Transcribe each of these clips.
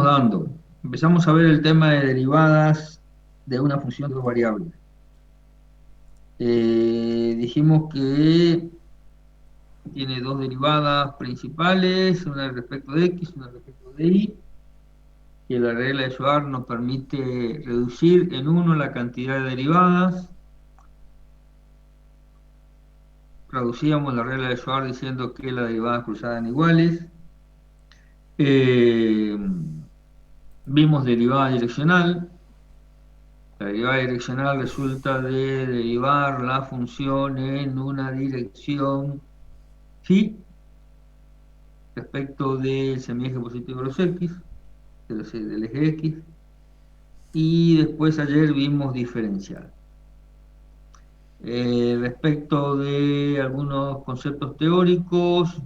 dando. Empezamos a ver el tema de derivadas de una función de dos variables. Dijimos que tiene dos derivadas principales, una respecto de x, una respecto de y, que la regla de Schwarz nos permite reducir en uno la cantidad de derivadas. Traducíamos la regla de Schwarz diciendo que las derivadas cruzadas eran iguales. Eh, Vimos derivada direccional. La derivada direccional resulta de derivar la función en una dirección phi respecto del semieje positivo de los x, del eje x, y después ayer vimos diferencial. Respecto de algunos conceptos teóricos,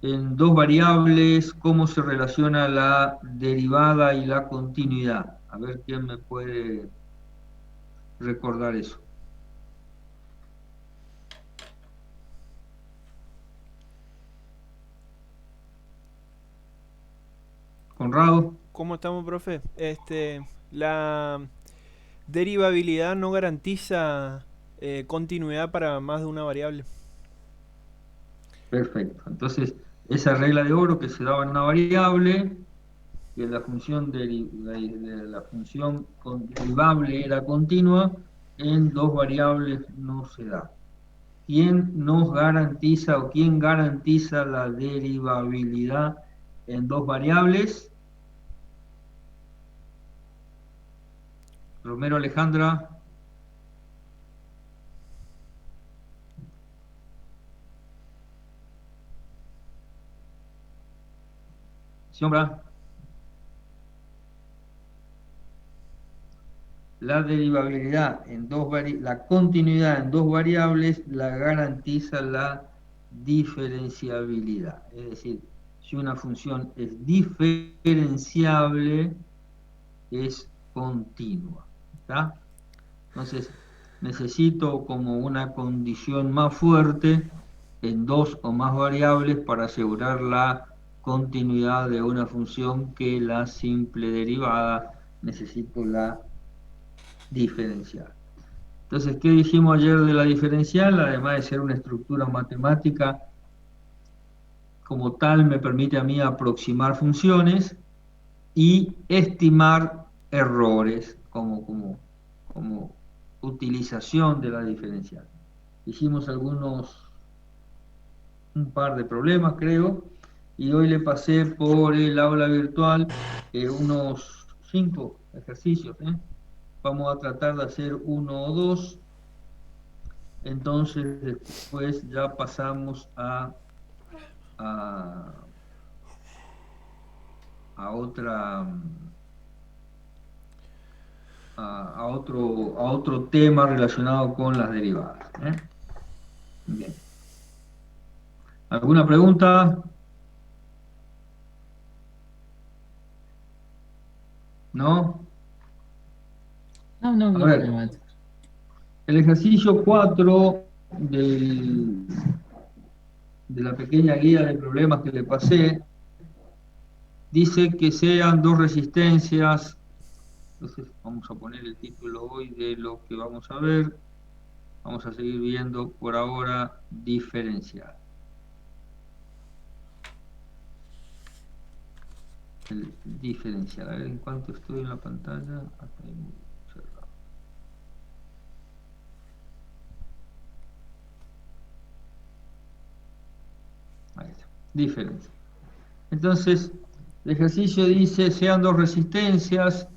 en dos variables, cómo se relaciona la derivada y la continuidad. A ver quién me puede recordar eso. Conrado. ¿Cómo estamos, profe? La derivabilidad no garantiza continuidad para más de una variable. Perfecto. Entonces, esa regla de oro que se daba en una variable, que la función, la función derivable era continua, en dos variables no se da. ¿Quién nos garantiza o quién garantiza la derivabilidad en dos variables? Romero Alejandra. Sombra. La derivabilidad en la continuidad en dos variables la garantiza la diferenciabilidad. Es decir, si una función es diferenciable, es continua. ¿Está? Entonces, necesito como una condición más fuerte en dos o más variables para asegurar la continuidad de una función que la simple derivada necesito la diferencial. Entonces, ¿qué dijimos ayer de la diferencial? Además de ser una estructura matemática, como tal me permite a mí aproximar funciones y estimar errores como utilización de la diferencial. Hicimos un par de problemas, creo, y hoy le pasé por el aula virtual unos 5 ejercicios. Vamos a tratar de hacer uno o dos. Entonces después ya pasamos a, a otra a otro tema relacionado con las derivadas. Bien. ¿Alguna pregunta? ¿No? No, no, A bien, ver, maestro. el ejercicio 4 de la pequeña guía de problemas que le pasé dice que sean dos resistencias. Entonces vamos a poner el título hoy de lo que vamos a ver. Vamos a seguir viendo por ahora diferencial. El diferencial. A ver en cuánto estoy en la pantalla. Acá hay muy cerrado. Ahí está. Diferencial. Entonces, el ejercicio dice, sean dos resistencias,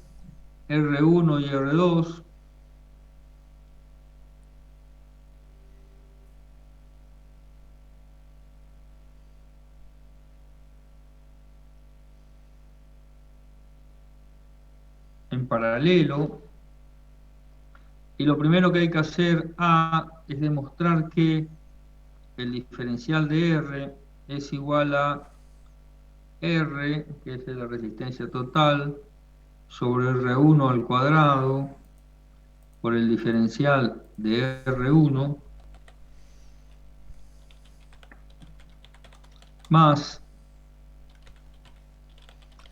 R1 y R2, en paralelo, y lo primero que hay que hacer es demostrar que el diferencial de R es igual a R, que es la resistencia total, sobre R1 al cuadrado, por el diferencial de R1, más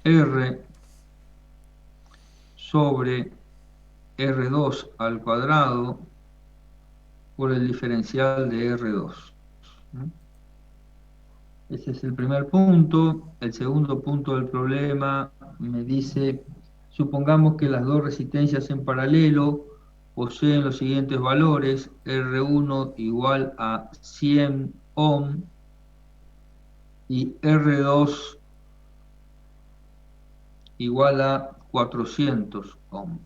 R sobre R2 al cuadrado por el diferencial de R2. Ese es el primer punto. El segundo punto del problema me dice, supongamos que las dos resistencias en paralelo poseen los siguientes valores: R1 igual a 100 ohm y R2 igual a 400 ohm.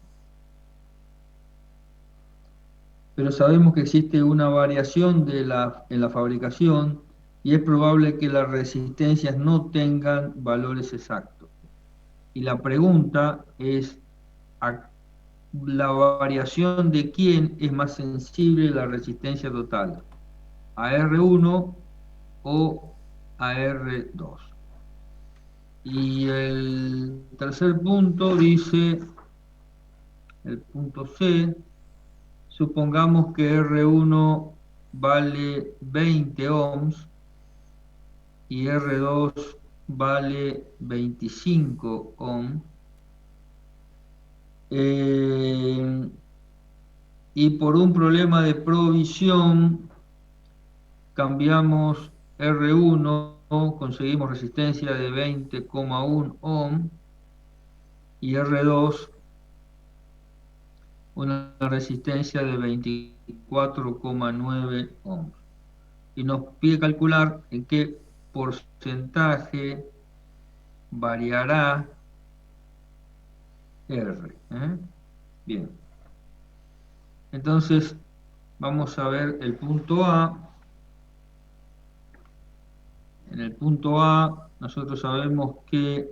Pero sabemos que existe una variación en la fabricación y es probable que las resistencias no tengan valores exactos. Y la pregunta es, ¿a la variación de quién es más sensible la resistencia total? ¿A R1 o a R2? Y el tercer punto dice, el punto C, supongamos que R1 vale 20 ohms y R2 vale 25 ohms. Y por un problema de provisión cambiamos R1, conseguimos resistencia de 20,1 ohm y R2 una resistencia de 24,9 ohms. Y nos pide calcular en qué porcentaje variará R. Bien. Entonces, vamos a ver el punto A. En el punto A, nosotros sabemos que,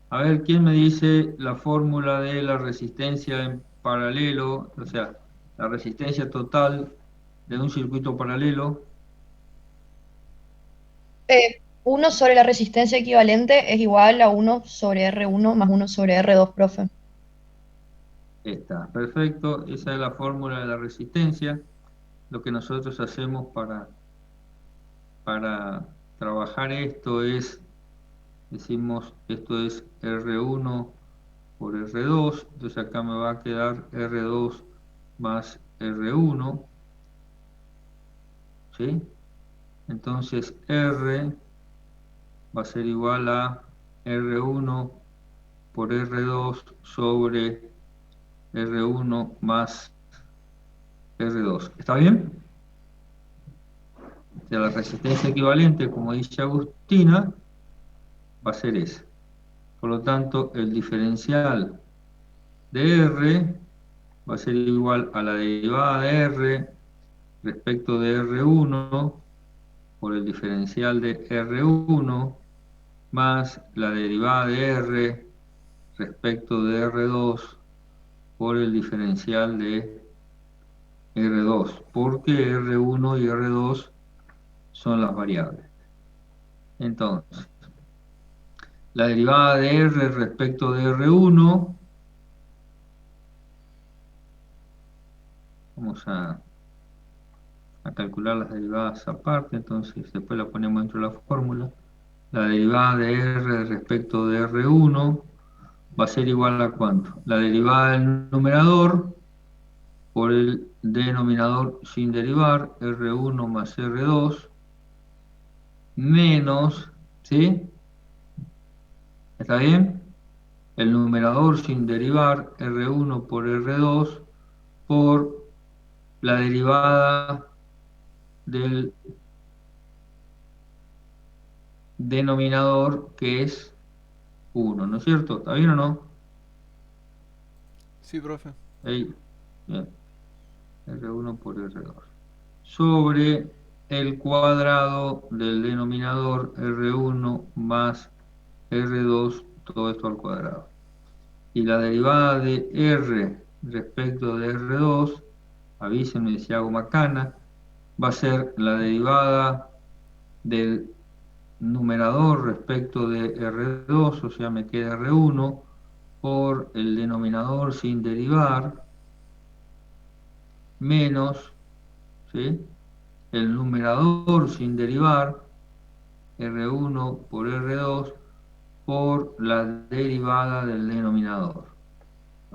a ver, ¿quién me dice la fórmula de la resistencia en paralelo? O sea, la resistencia total de un circuito paralelo. 1 sobre la resistencia equivalente es igual a 1 sobre R1 más 1 sobre R2, profe. Está, perfecto. Esa es la fórmula de la resistencia. Lo que nosotros hacemos para trabajar esto es, decimos, esto es R1 por R2, entonces acá me va a quedar R2 más R1, ¿sí? Entonces R va a ser igual a R1 por R2 sobre R1 más R2. ¿Está bien? O sea, la resistencia equivalente, como dice Agustina, va a ser esa. Por lo tanto, el diferencial de R va a ser igual a la derivada de R respecto de R1 por el diferencial de R1 más la derivada de R respecto de R2 por el diferencial de R2, porque R1 y R2 son las variables. Entonces, la derivada de R respecto de R1, vamos a calcular las derivadas aparte, entonces después la ponemos dentro de la fórmula. La derivada de R respecto de R1 va a ser igual a ¿cuánto? La derivada del numerador por el denominador sin derivar, R1 más R2, menos, ¿sí? ¿Está bien? El numerador sin derivar, R1 por R2, por la derivada del denominador, que es 1, ¿no es cierto? ¿Está bien o no? Sí, profe. Ahí, bien. R1 por R2. Sobre el cuadrado del denominador R1 más R2, todo esto al cuadrado. Y la derivada de R respecto de R2, avísenme si hago macana, va a ser la derivada del numerador respecto de R2, o sea, me queda R1, por el denominador sin derivar, menos, ¿sí?, el numerador sin derivar, R1 por R2, por la derivada del denominador.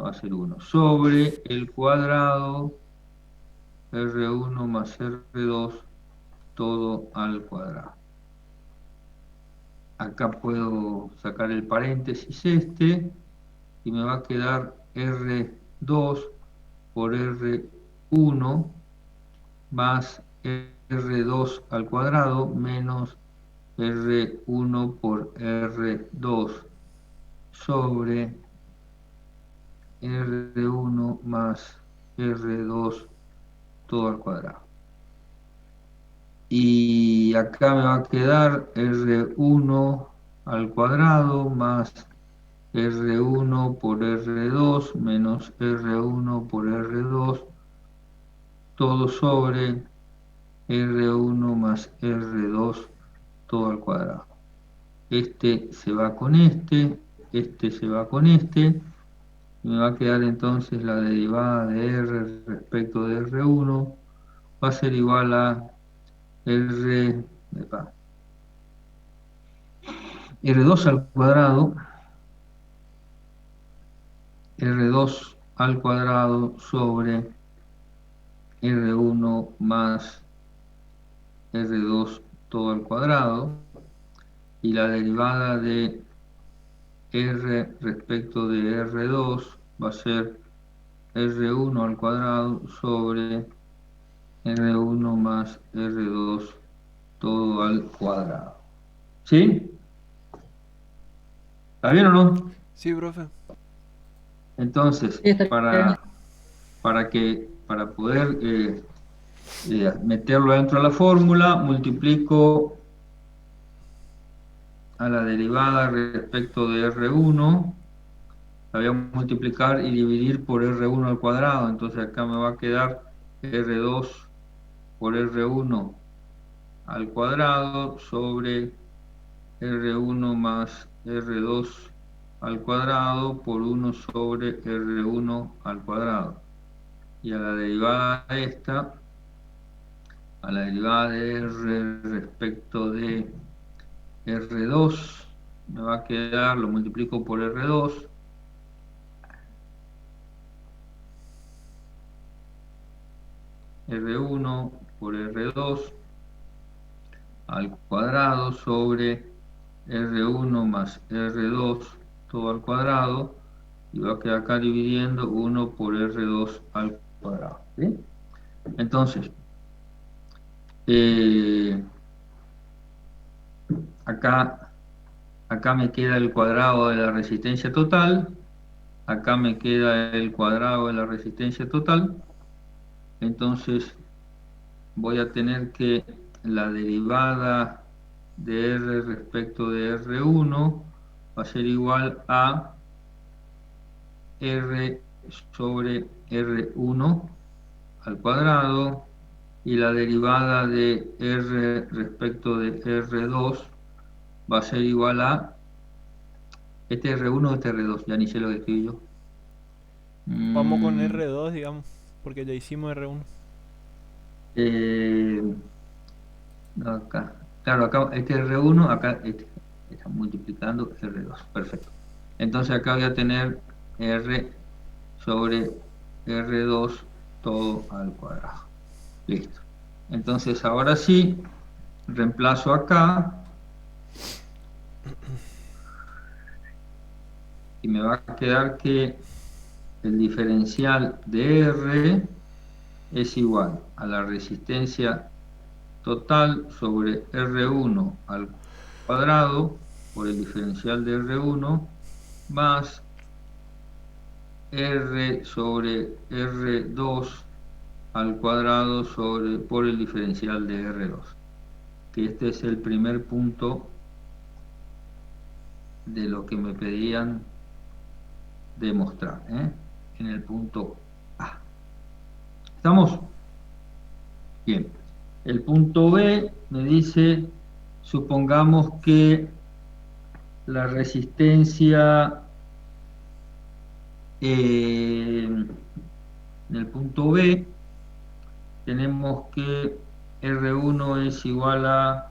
va a ser 1, sobre el cuadrado R1 más R2 todo al cuadrado. Acá puedo sacar el paréntesis este y me va a quedar R2 por R1 más R2 al cuadrado menos R1 por R2 sobre R1 más R2 todo al cuadrado. Y acá me va a quedar R1 al cuadrado más R1 por R2 menos R1 por R2 todo sobre R1 más R2 todo al cuadrado. Este se va con este se va con este, y me va a quedar entonces la derivada de R respecto de R1 va a ser igual a R2 al cuadrado, R2 al cuadrado sobre R1 más R2 todo al cuadrado, y la derivada de R respecto de R2 va a ser R1 al cuadrado sobre R1 más R2 todo al cuadrado. ¿Sí? ¿Está bien o no? Sí, profe. Entonces, Sí, está bien. para poder meterlo dentro de la fórmula, multiplico a la derivada respecto de R1, la voy a multiplicar y dividir por R1 al cuadrado, entonces acá me va a quedar R2 por R1 al cuadrado sobre R1 más R2 al cuadrado por 1 sobre R1 al cuadrado. Y a la derivada de esta, a la derivada de R respecto de R2, me va a quedar, lo multiplico por R2, R1 por R2 al cuadrado sobre R1 más R2 todo al cuadrado, y va a quedar acá dividiendo 1 por R2 al cuadrado. ¿Sí? Entonces, acá me queda el cuadrado de la resistencia total, acá me queda el cuadrado de la resistencia total, entonces voy a tener que la derivada de R respecto de R1 va a ser igual a R sobre R1 al cuadrado, y la derivada de R respecto de R2 va a ser igual a este R1 o este R2, ya ni sé lo que escribí yo. Vamos con R2, digamos, porque ya hicimos R1. No, acá. Claro, acá este R1, acá está multiplicando R2. Perfecto. Entonces acá voy a tener R sobre R2 todo al cuadrado. Listo. Entonces ahora sí, reemplazo acá y me va a quedar que el diferencial de R es igual a la resistencia total sobre R1 al cuadrado por el diferencial de R1 más R sobre R2 al cuadrado por el diferencial de R2. Que este es el primer punto de lo que me pedían demostrar, en el punto A. ¿Estamos? Bien. El punto B me dice, supongamos que la resistencia en el punto B tenemos que R1 es igual a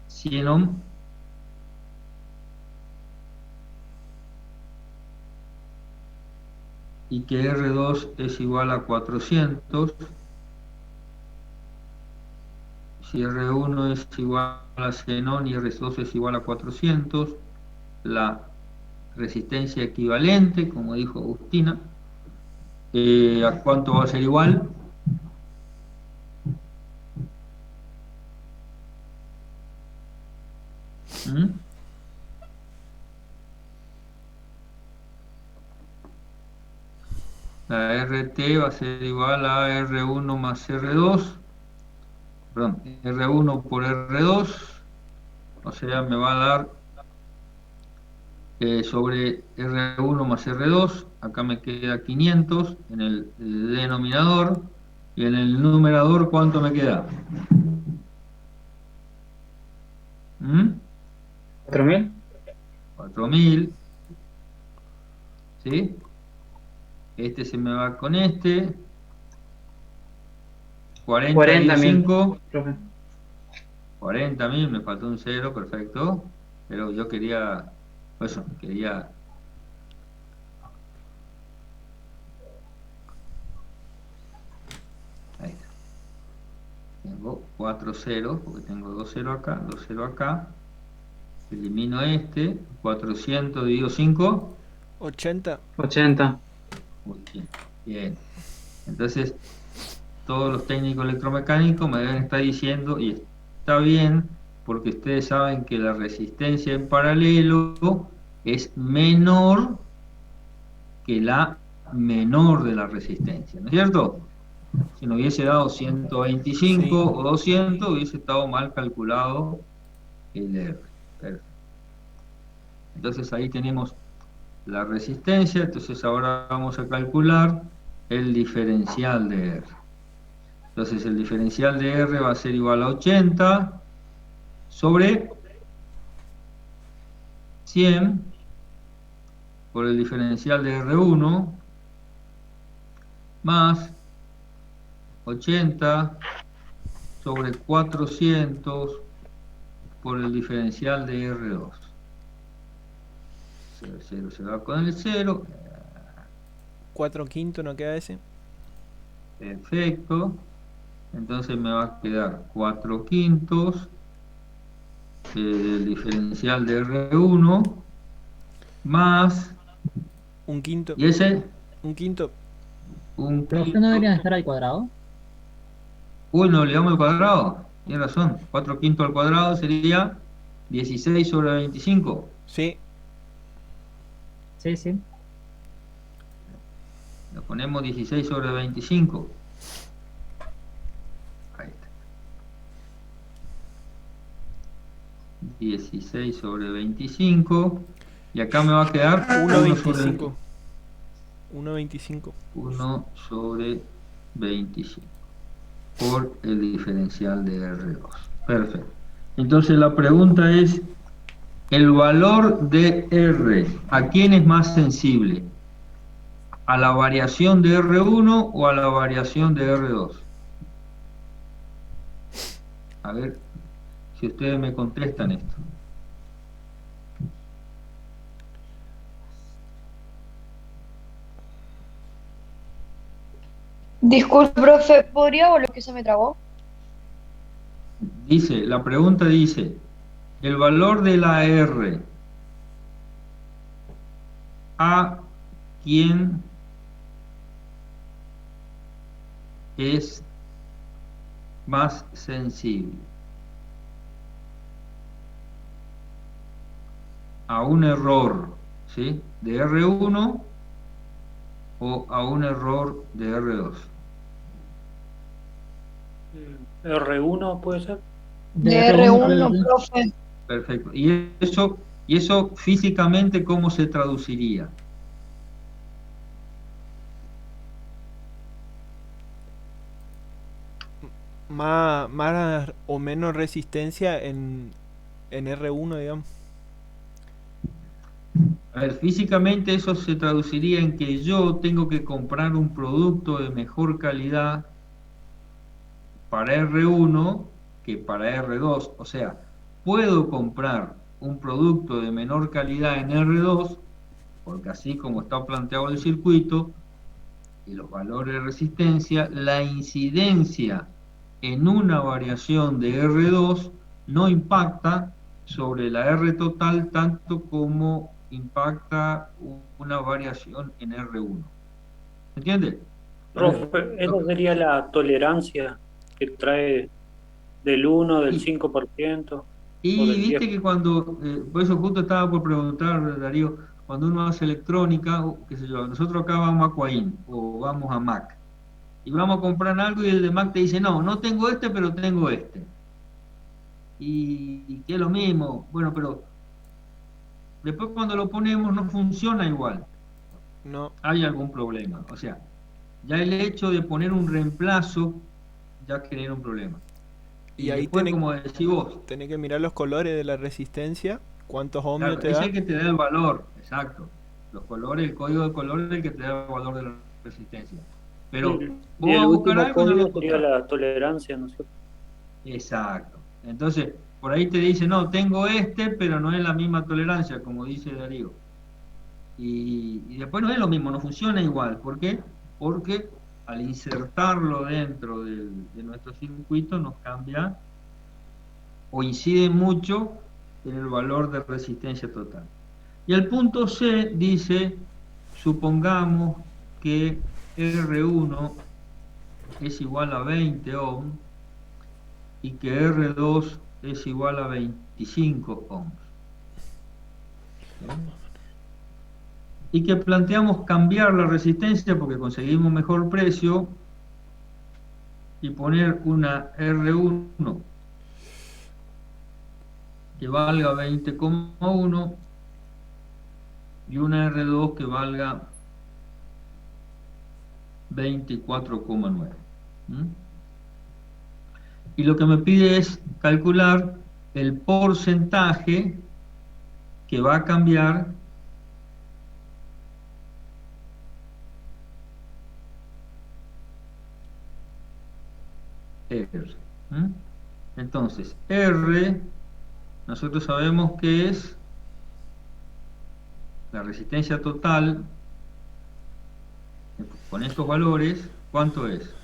100 ohm y que R2 es igual a 400. Si R1 es igual a xenón y R2 es igual a 400, la resistencia equivalente, como dijo Agustina, ¿a cuánto va a ser igual? ¿Mm? La RT va a ser igual a R1 más R2, perdón, R1 por R2, o sea, me va a dar sobre R1 más R2, acá me queda 500 en el denominador, y en el numerador, ¿cuánto me queda? ¿Mm? 4000. 4000, ¿sí? Este se me va con este. 40 40.000, 5, profe. 40.000, me faltó un 0, perfecto. Pero yo quería, eso, quería. Ahí está. Tengo 4 ceros, porque tengo 2 ceros acá, 2 ceros acá. Elimino este, 400 dividido 5. 80. 80. Muy bien, bien. Entonces, todos los técnicos electromecánicos me deben estar diciendo, y está bien, porque ustedes saben que la resistencia en paralelo es menor que la menor de la resistencia, ¿no es cierto? Si no hubiese dado 125 Sí. o 200, hubiese estado mal calculado el R. Perfecto. Entonces ahí tenemos la resistencia, entonces ahora vamos a calcular el diferencial de R. Entonces el diferencial de R va a ser igual a 80 sobre 100 por el diferencial de R1 más 80 sobre 400 por el diferencial de R2. 0, 0 se va con el 0. 4 quintos no queda ese. Perfecto. Entonces me va a quedar 4 quintos del diferencial de R1 más, Un quinto. ¿y ese? Un quinto. Un Profe, ¿no quinto. deberían estar al cuadrado? Uy, no le damos el cuadrado. Tiene razón. 4 quintos al cuadrado sería 16 sobre 25. Sí. Sí, sí. Le ponemos 16 sobre 25. Ahí está. 16 sobre 25. Y acá me va a quedar 1 sobre 1.25. 1.25. 1 sobre 25 por el diferencial de R2. Perfecto. Entonces la pregunta es, ¿el valor de R a quién es más sensible? ¿A la variación de R1 o a la variación de R2? A ver si ustedes me contestan esto. Disculpe, profe, ¿podría volver que se me trabó? Dice, la pregunta dice, el valor de la R a quién es más sensible. ¿A un error, ¿sí?, de R1 o a un error de R2? R1 puede ser. De R1, profe. Perfecto. ¿Y eso físicamente cómo se traduciría? Más o menos resistencia en R1, digamos. A ver, físicamente eso se traduciría en que yo tengo que comprar un producto de mejor calidad para R1 que para R2. O sea, puedo comprar un producto de menor calidad en R2, porque así como está planteado el circuito, y los valores de resistencia, la incidencia en una variación de R2 no impacta sobre la R total tanto como impacta una variación en R1. ¿Entiendes? Profe, esa sería la tolerancia que trae del 1, del Y, 5% o y del viste 10%. que cuando, por eso justo estaba por preguntar, Darío, cuando uno hace electrónica, o qué sé yo, nosotros acá vamos a Coain o vamos a Mac, y vamos a comprar algo y el de Mac te dice, no, no tengo este, pero tengo este. Y que es lo mismo, bueno, pero después cuando lo ponemos no funciona igual, No. hay algún problema. O sea, ya el hecho de poner un reemplazo ya genera un problema. Y Y ahí después, como decís vos, tenés que mirar los colores de la resistencia, cuántos ohmios claro, te es da. el que te da el valor, exacto. Los colores, el código de color es el que te da el valor de la resistencia. Pero Y vos vas el a buscar último algo y no lo código sería encontrás. la tolerancia, ¿no es cierto? Exacto. Entonces, por ahí te dice, no, tengo este, pero no es la misma tolerancia, como dice Darío. Y después no es lo mismo, no funciona igual. ¿Por qué? Porque al insertarlo dentro de nuestro circuito nos cambia o incide mucho en el valor de resistencia total. Y el punto C dice, supongamos que R1 es igual a 20 ohms y que R2 es igual a 25 ohms. ¿Sí? Y que planteamos cambiar la resistencia porque conseguimos mejor precio y poner una R1 que valga 20,1 y una R2 que valga 24,9. Y lo que me pide es calcular el porcentaje que va a cambiar R. Entonces, R, nosotros sabemos que es la resistencia total con estos valores. ¿Cuánto es?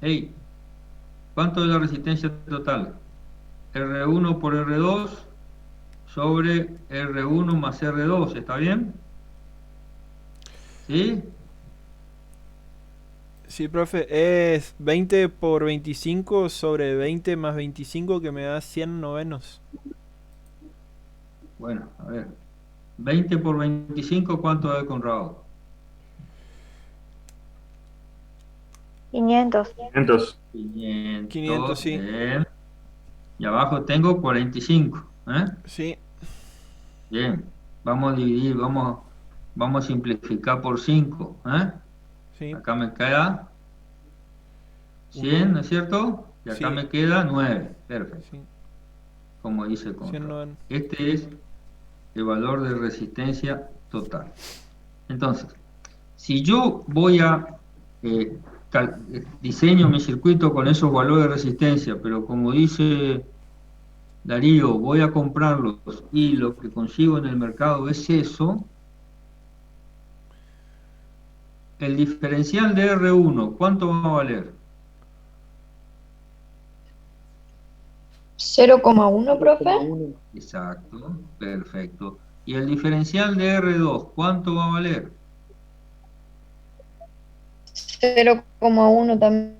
Hey, ¿cuánto es la resistencia total? R1 por R2 sobre R1 más R2, ¿está bien? ¿Sí? Sí, profe, es 20 por 25 sobre 20 más 25 que me da 100 novenos. Bueno, a ver. 20 por 25, ¿cuánto es, Conrado? 500. 500. 500, 500, sí. bien. Y abajo tengo 45, ¿eh? Sí, Bien. Vamos a dividir, vamos a simplificar por 5, ¿eh? sí. Acá me queda 100, Uno, ¿no es cierto? Y acá sí, me queda 9. Perfecto. sí. Como dice 100 Conrado. novenos. Este es el valor de resistencia total. Entonces, si yo voy a diseño mi circuito con esos valores de resistencia, pero como dice Darío, voy a comprarlos y lo que consigo en el mercado es eso, el diferencial de R1, ¿cuánto va a valer? 0,1, profe. 0,1. Exacto, perfecto. ¿Y el diferencial de R2, cuánto va a valer? 0,1 también.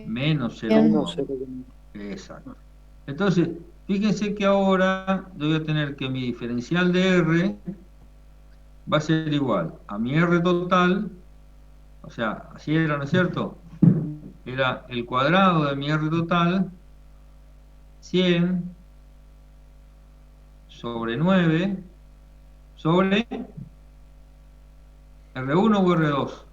Menos Menos 0,1. 0,1. Exacto. Entonces, fíjense que ahora yo voy a tener que mi diferencial de R va a ser igual a mi R total, o sea, así era, ¿no es cierto? Era el cuadrado de mi R total, 100 sobre 9 sobre R1 o R2.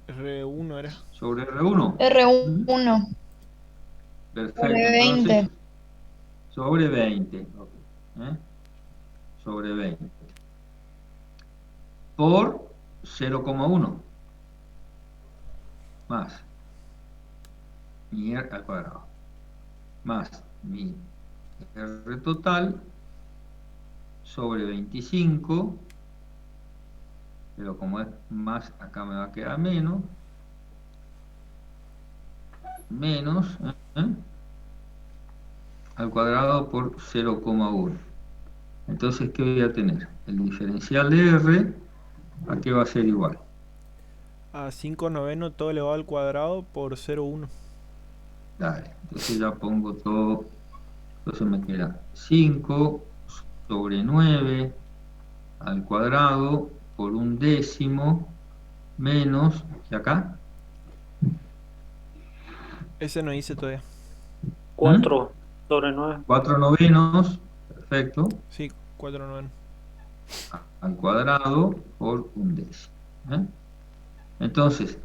R1 era. Sobre R1. R1 Perfecto, sobre entonces 20. sobre 20. Okay. Sobre 20. Por 0,1 más mi R al cuadrado más mi R total sobre 25, pero como es más, acá me va a quedar menos, al cuadrado por 0,1. Entonces, ¿qué voy a tener? El diferencial de R, ¿a qué va a ser igual? A 5 noveno todo elevado al cuadrado por 0,1. Dale, entonces ya pongo todo, entonces me queda 5 sobre 9 al cuadrado por 1/10 menos, ¿y acá? Ese no hice todavía. 4 sobre 9. 4 novenos, perfecto, Sí, 4 noveno. al cuadrado por 1/10. ¿eh? Entonces,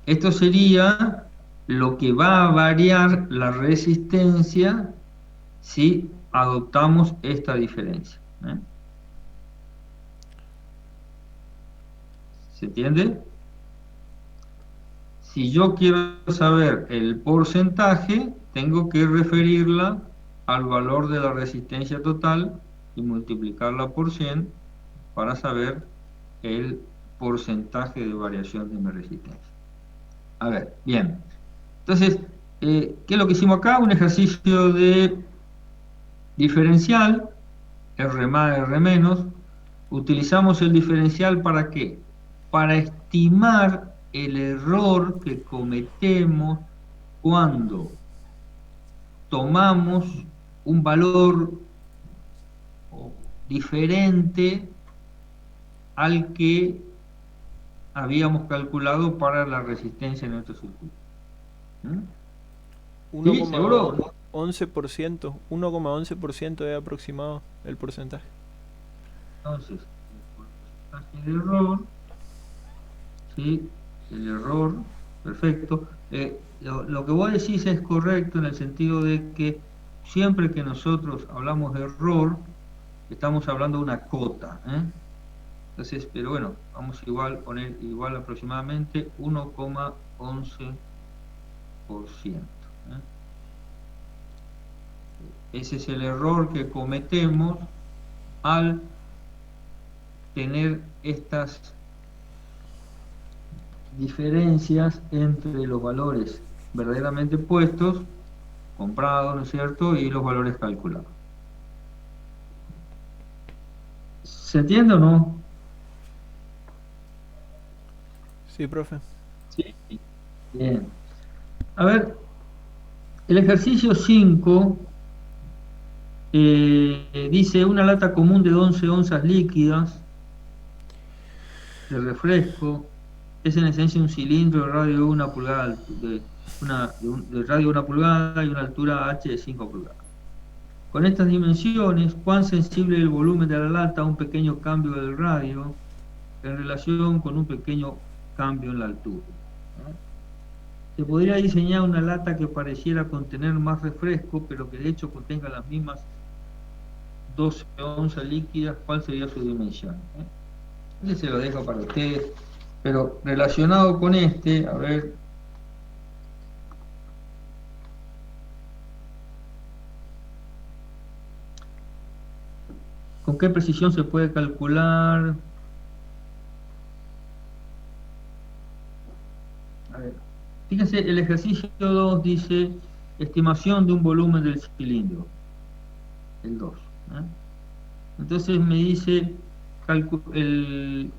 esto sería lo que va a variar la resistencia si adoptamos esta diferencia. ¿eh? ¿Se entiende? Si yo quiero saber el porcentaje, tengo que referirla al valor de la resistencia total y multiplicarla por 100 para saber el porcentaje de variación de mi resistencia. A ver, bien. Entonces, ¿qué es lo que hicimos acá? Un ejercicio de diferencial, R más, R menos. Utilizamos el diferencial ¿para qué? Para estimar el error que cometemos cuando tomamos un valor diferente al que habíamos calculado para la resistencia de nuestro circuito. ¿Sí? ¿Seguro? 1,11%. 1,11% es aproximado el porcentaje. Entonces, el porcentaje de error, ¿sí? El error, perfecto. Lo que vos decís es correcto en el sentido de que siempre que nosotros hablamos de error, estamos hablando de una cota. Entonces, pero bueno, vamos igual a poner igual aproximadamente 1,11%. Ese es el error que cometemos al tener estas diferencias entre los valores verdaderamente puestos, comprados, ¿no es cierto?, y los valores calculados. ¿Se entiende o no? Sí, profe. Sí. Bien. A ver, el ejercicio 5 dice una lata común de 11 onzas líquidas de refresco es en esencia un cilindro de radio de 1 pulgada, de radio de 1 pulgada y una altura h de 5 pulgadas. Con estas dimensiones, ¿cuán sensible es el volumen de la lata a un pequeño cambio del radio en relación con un pequeño cambio en la altura? Se podría diseñar una lata que pareciera contener más refresco, pero que de hecho contenga las mismas 12 onzas líquidas. ¿Cuál sería su dimensión? Este se lo dejo para ustedes, pero relacionado con este, a ver, ¿con qué precisión se puede calcular? A ver, fíjense, el ejercicio 2 dice estimación de un volumen del cilindro, el 2. Entonces me dice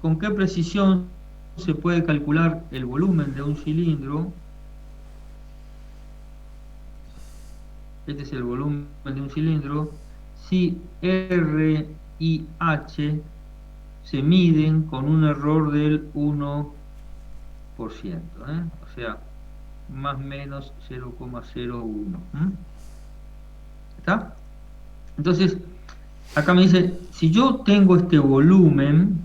con qué precisión se puede calcular el volumen de un cilindro. Este es el volumen de un cilindro. Si R y H se miden con un error del 1%, o sea, más o menos 0,01. ¿Está? Entonces, acá me dice, si yo tengo este volumen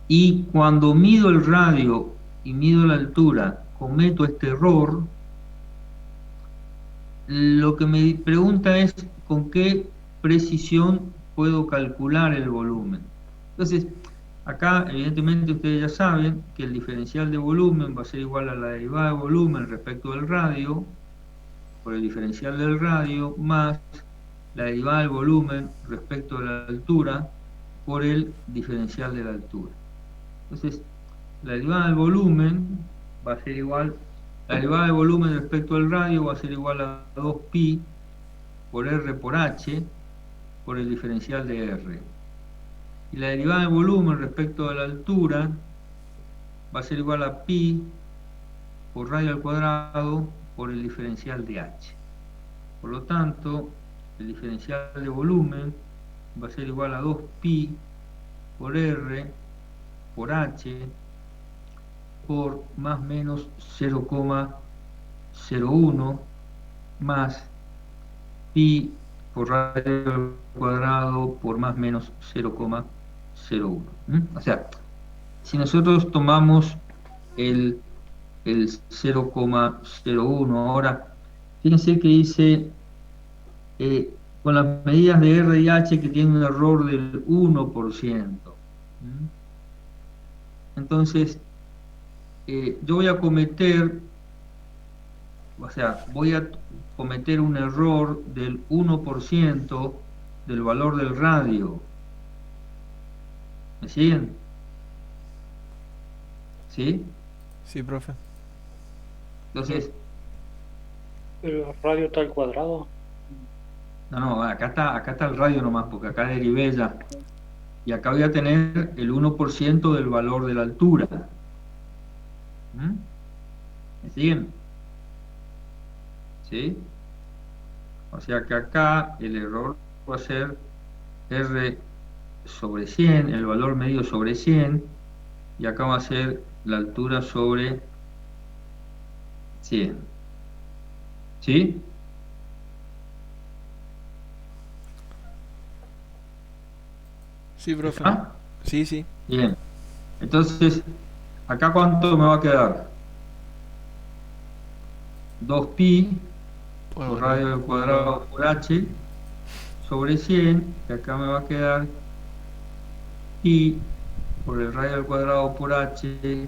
y cuando mido el radio y mido la altura cometo este error, lo que me pregunta es con qué precisión puedo calcular el volumen. Entonces, acá evidentemente ustedes ya saben que el diferencial de volumen va a ser igual a la derivada de volumen respecto del radio, por el diferencial del radio más la derivada del volumen respecto de la altura por el diferencial de la altura. Entonces, la derivada del volumen va a ser igual, la derivada del volumen respecto al radio va a ser igual a 2pi por r por h por el diferencial de r. Y la derivada del volumen respecto de la altura va a ser igual a pi por radio al cuadrado por el diferencial de h. Por lo tanto, el diferencial de volumen va a ser igual a 2pi por r por h por más menos 0,01 más pi por radio al cuadrado por más menos 0,01. O sea, si nosotros tomamos el 0,01 ahora, fíjense que dice con las medidas de R y H que tiene un error del 1%. Entonces, yo voy a cometer, un error del 1% del valor del radio. ¿Me siguen? ¿Sí? Sí, profe. Entonces, ¿El radio está al cuadrado? no, acá está el radio nomás, porque acá derivé ya. Y acá voy a tener el 1% del valor de la altura. ¿Me siguen? ¿Sí? O sea que acá el error va a ser R sobre 100, el valor medio sobre 100, y acá va a ser la altura sobre 100. ¿Sí? Sí, profe. ¿Ah? Sí, sí. Bien. Entonces, ¿acá cuánto me va a quedar? 2pi por radio al cuadrado por h sobre 100, y acá me va a quedar pi por el radio al cuadrado por h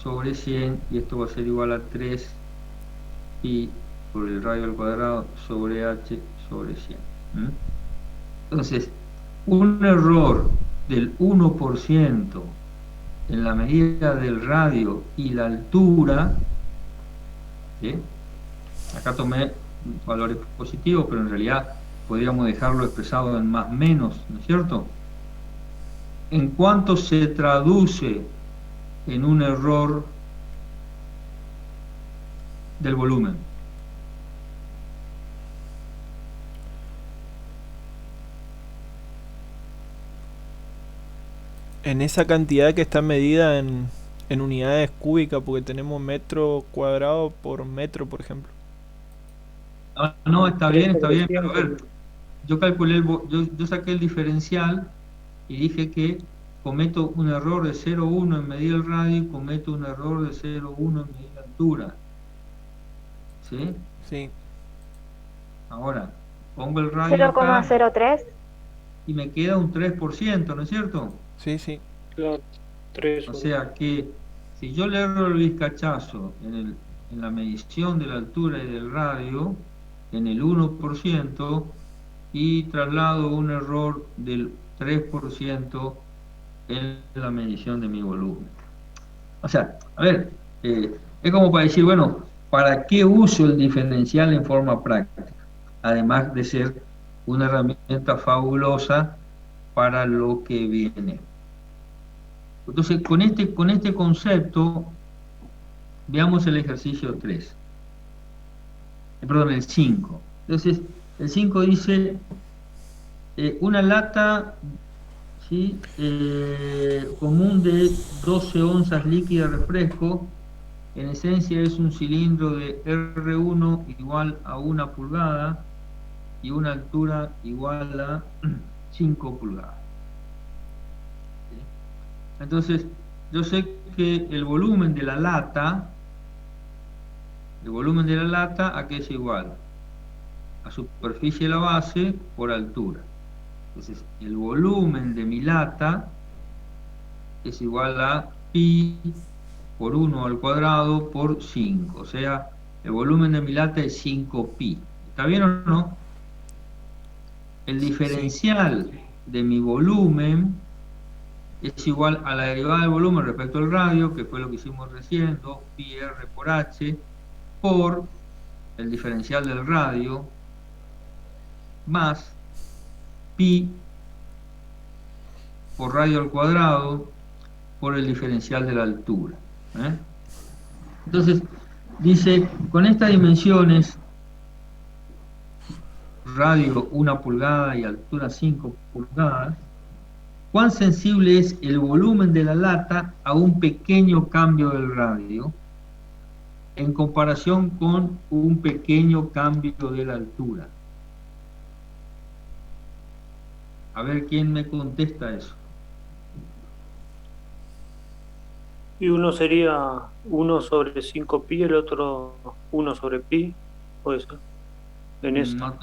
sobre 100, y esto va a ser igual a 3 pi por el radio al cuadrado sobre h sobre 100. Entonces, un error del 1% en la medida del radio y la altura, ¿sí? Acá tomé valores positivos, pero en realidad podríamos dejarlo expresado en más menos, ¿no es cierto? ¿En cuánto se traduce en un error del volumen? En esa cantidad que está medida en unidades cúbicas, porque tenemos metro cuadrado por metro, por ejemplo. No, está bien, pero a ver, yo calculé, yo saqué el diferencial y dije que cometo un error de 0,1 en medir el radio y cometo un error de 0,1 en medir la altura. ¿Sí? Sí. Ahora, pongo el radio acá 0,03. y me queda un 3%, ¿no es cierto? Sí, sí. Claro, 3. O sea que si yo le erro el vizcachazo en la medición de la altura y del radio, en el 1%, y traslado un error del 3% en la medición de mi volumen. O sea, a ver, es como para decir, bueno, ¿para qué uso el diferencial en forma práctica? Además de ser una herramienta fabulosa para lo que viene. Entonces, con este concepto, veamos el ejercicio 3. Perdón, el 5. Entonces, el 5 dice, una lata, ¿sí? Común de 12 onzas líquida de refresco, en esencia es un cilindro de R1 igual a 1 pulgada y una altura igual a 5 pulgadas. ¿Sí? Entonces, yo sé que el volumen de la lata, ¿a qué es igual? A superficie de la base por altura. Entonces, el volumen de mi lata es igual a pi por 1 al cuadrado por 5, o sea, El volumen de mi lata es 5pi. ¿Está bien o no? El diferencial de mi volumen es igual a la derivada del volumen respecto al radio, que fue lo que hicimos recién, 2pi r por h, por el diferencial del radio, más pi por radio al cuadrado, por el diferencial de la altura. Entonces, dice, con estas dimensiones, radio 1 pulgada y altura 5 pulgadas, ¿cuán sensible es el volumen de la lata a un pequeño cambio del radio en comparación con un pequeño cambio de la altura? A ver quién me contesta eso. Y uno sería 1 sobre 5pi, el otro 1 sobre pi, puede ser. En esta.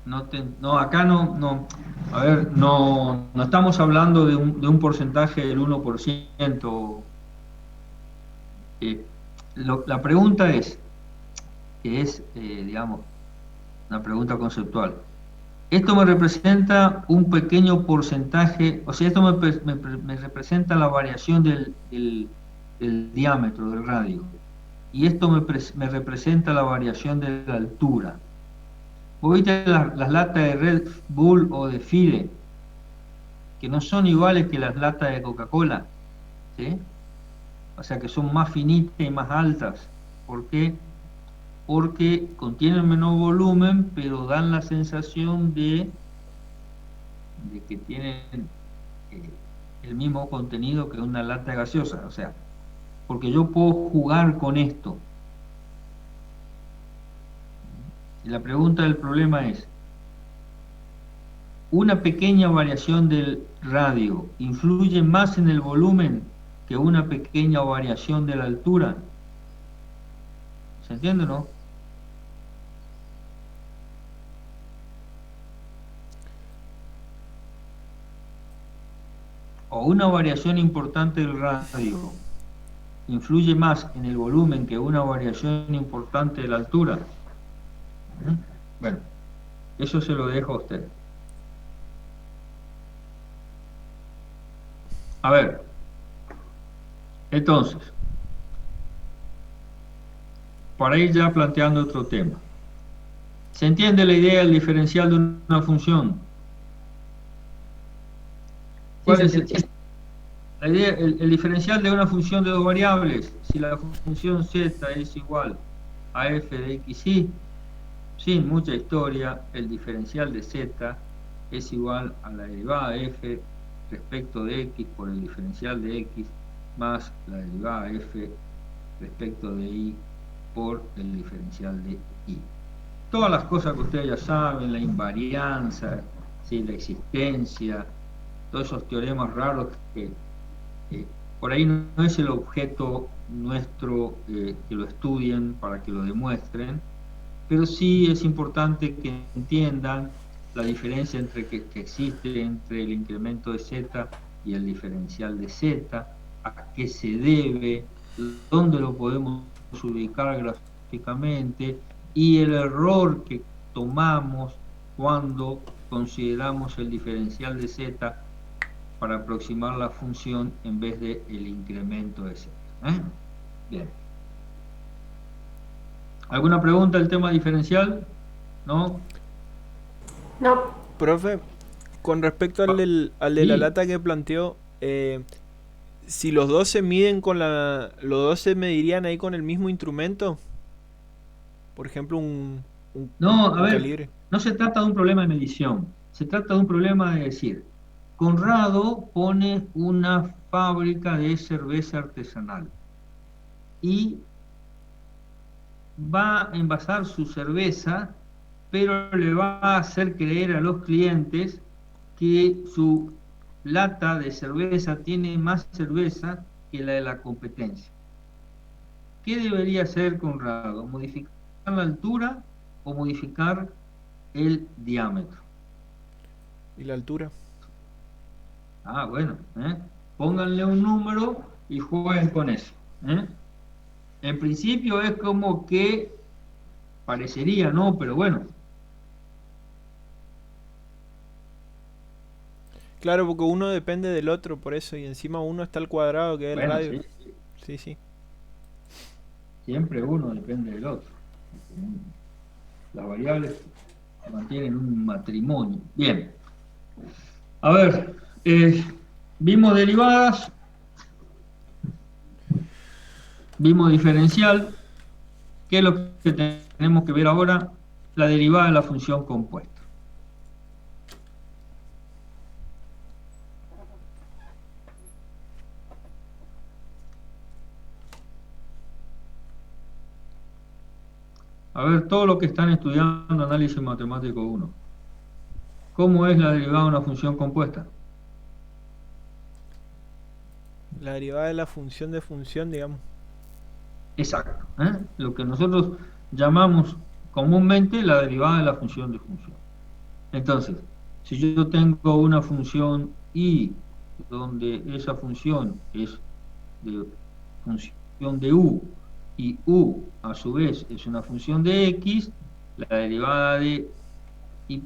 No, acá no. A ver, no estamos hablando de un porcentaje del 1%. La pregunta es, que es, digamos, una pregunta conceptual. Esto me representa un pequeño porcentaje, o sea, esto me representa la variación del diámetro del radio. Y esto me representa la variación de la altura. ¿Vos viste las latas de Red Bull o de Fide? Que no son iguales que las latas de Coca-Cola, ¿sí? O sea que son más finitas y más altas. ¿Por qué? Porque contienen menor volumen, pero dan la sensación de que tienen el mismo contenido que una lata gaseosa. O sea, porque yo puedo jugar con esto. Y la pregunta del problema es, ¿una pequeña variación del radio influye más en el volumen que una pequeña variación de la altura? ¿Se entiende o no? O una variación importante del radio influye más en el volumen que una variación importante de la altura. Bueno, eso se lo dejo a usted. A ver, entonces, para ir ya planteando otro tema. ¿Se entiende la idea del diferencial de una función? ¿Cuál es la idea? El diferencial de una función de dos variables. Si la función z es igual a f de x, y, sin mucha historia, el diferencial de z es igual a la derivada de f respecto de x por el diferencial de x más la derivada de f respecto de y por el diferencial de y. Todas las cosas que ustedes ya saben, la invarianza, ¿sí? La existencia, todos esos teoremas raros que por ahí no es el objeto nuestro que lo estudien para que lo demuestren, pero sí es importante que entiendan la diferencia que existe entre el incremento de z y el diferencial de z, a qué se debe, dónde lo podemos ubicar gráficamente, y el error que tomamos cuando consideramos el diferencial de z para aproximar la función en vez de el incremento de z. Bien. ¿Alguna pregunta del tema diferencial? ¿No? No. Profe, con respecto al de la lata que planteó, si los dos se miden con los dos se medirían ahí con el mismo instrumento, por ejemplo No, a un ver, calibre. no se trata de un problema de medición, se trata de un problema de decir, Conrado pone una fábrica de cerveza artesanal y va a envasar su cerveza, pero le va a hacer creer a los clientes que su lata de cerveza tiene más cerveza que la de la competencia. ¿Qué debería hacer Conrado? ¿Modificar la altura o modificar el diámetro? ¿Y la altura? Ah, bueno, pónganle un número y jueguen con eso. En principio es como que Parecería, ¿no? Pero bueno. Claro, porque uno depende del otro, por eso, y encima uno está al cuadrado, que es el Bueno, radio. sí, sí. Sí, sí. Siempre uno depende del otro. Las variables mantienen un matrimonio. Bien. A ver, vimos derivadas, vimos diferencial. ¿Qué es lo que tenemos que ver ahora? La derivada de la función compuesta. A ver, todo lo que están estudiando análisis matemático 1. ¿Cómo es la derivada de una función compuesta? La derivada de la función de función, digamos. Exacto. Lo que nosotros llamamos comúnmente la derivada de la función de función. Entonces, si yo tengo una función y donde esa función es de función de u y u a su vez es una función de x, la derivada de y'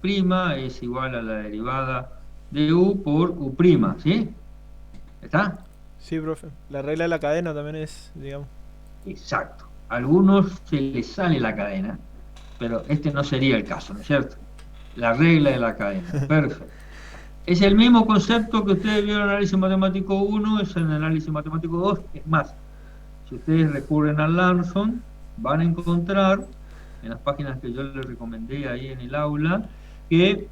es igual a la derivada de u por u', ¿sí? ¿Está? Sí, profe. La regla de la cadena también es, digamos. Exacto. A algunos se les sale la cadena, pero este no sería el caso, ¿no es cierto? La regla de la cadena. Perfecto. Es el mismo concepto que ustedes vieron en análisis matemático 1, es en análisis matemático 2. Es más, si ustedes recurren al Larson, van a encontrar en las páginas que yo les recomendé ahí en el aula, que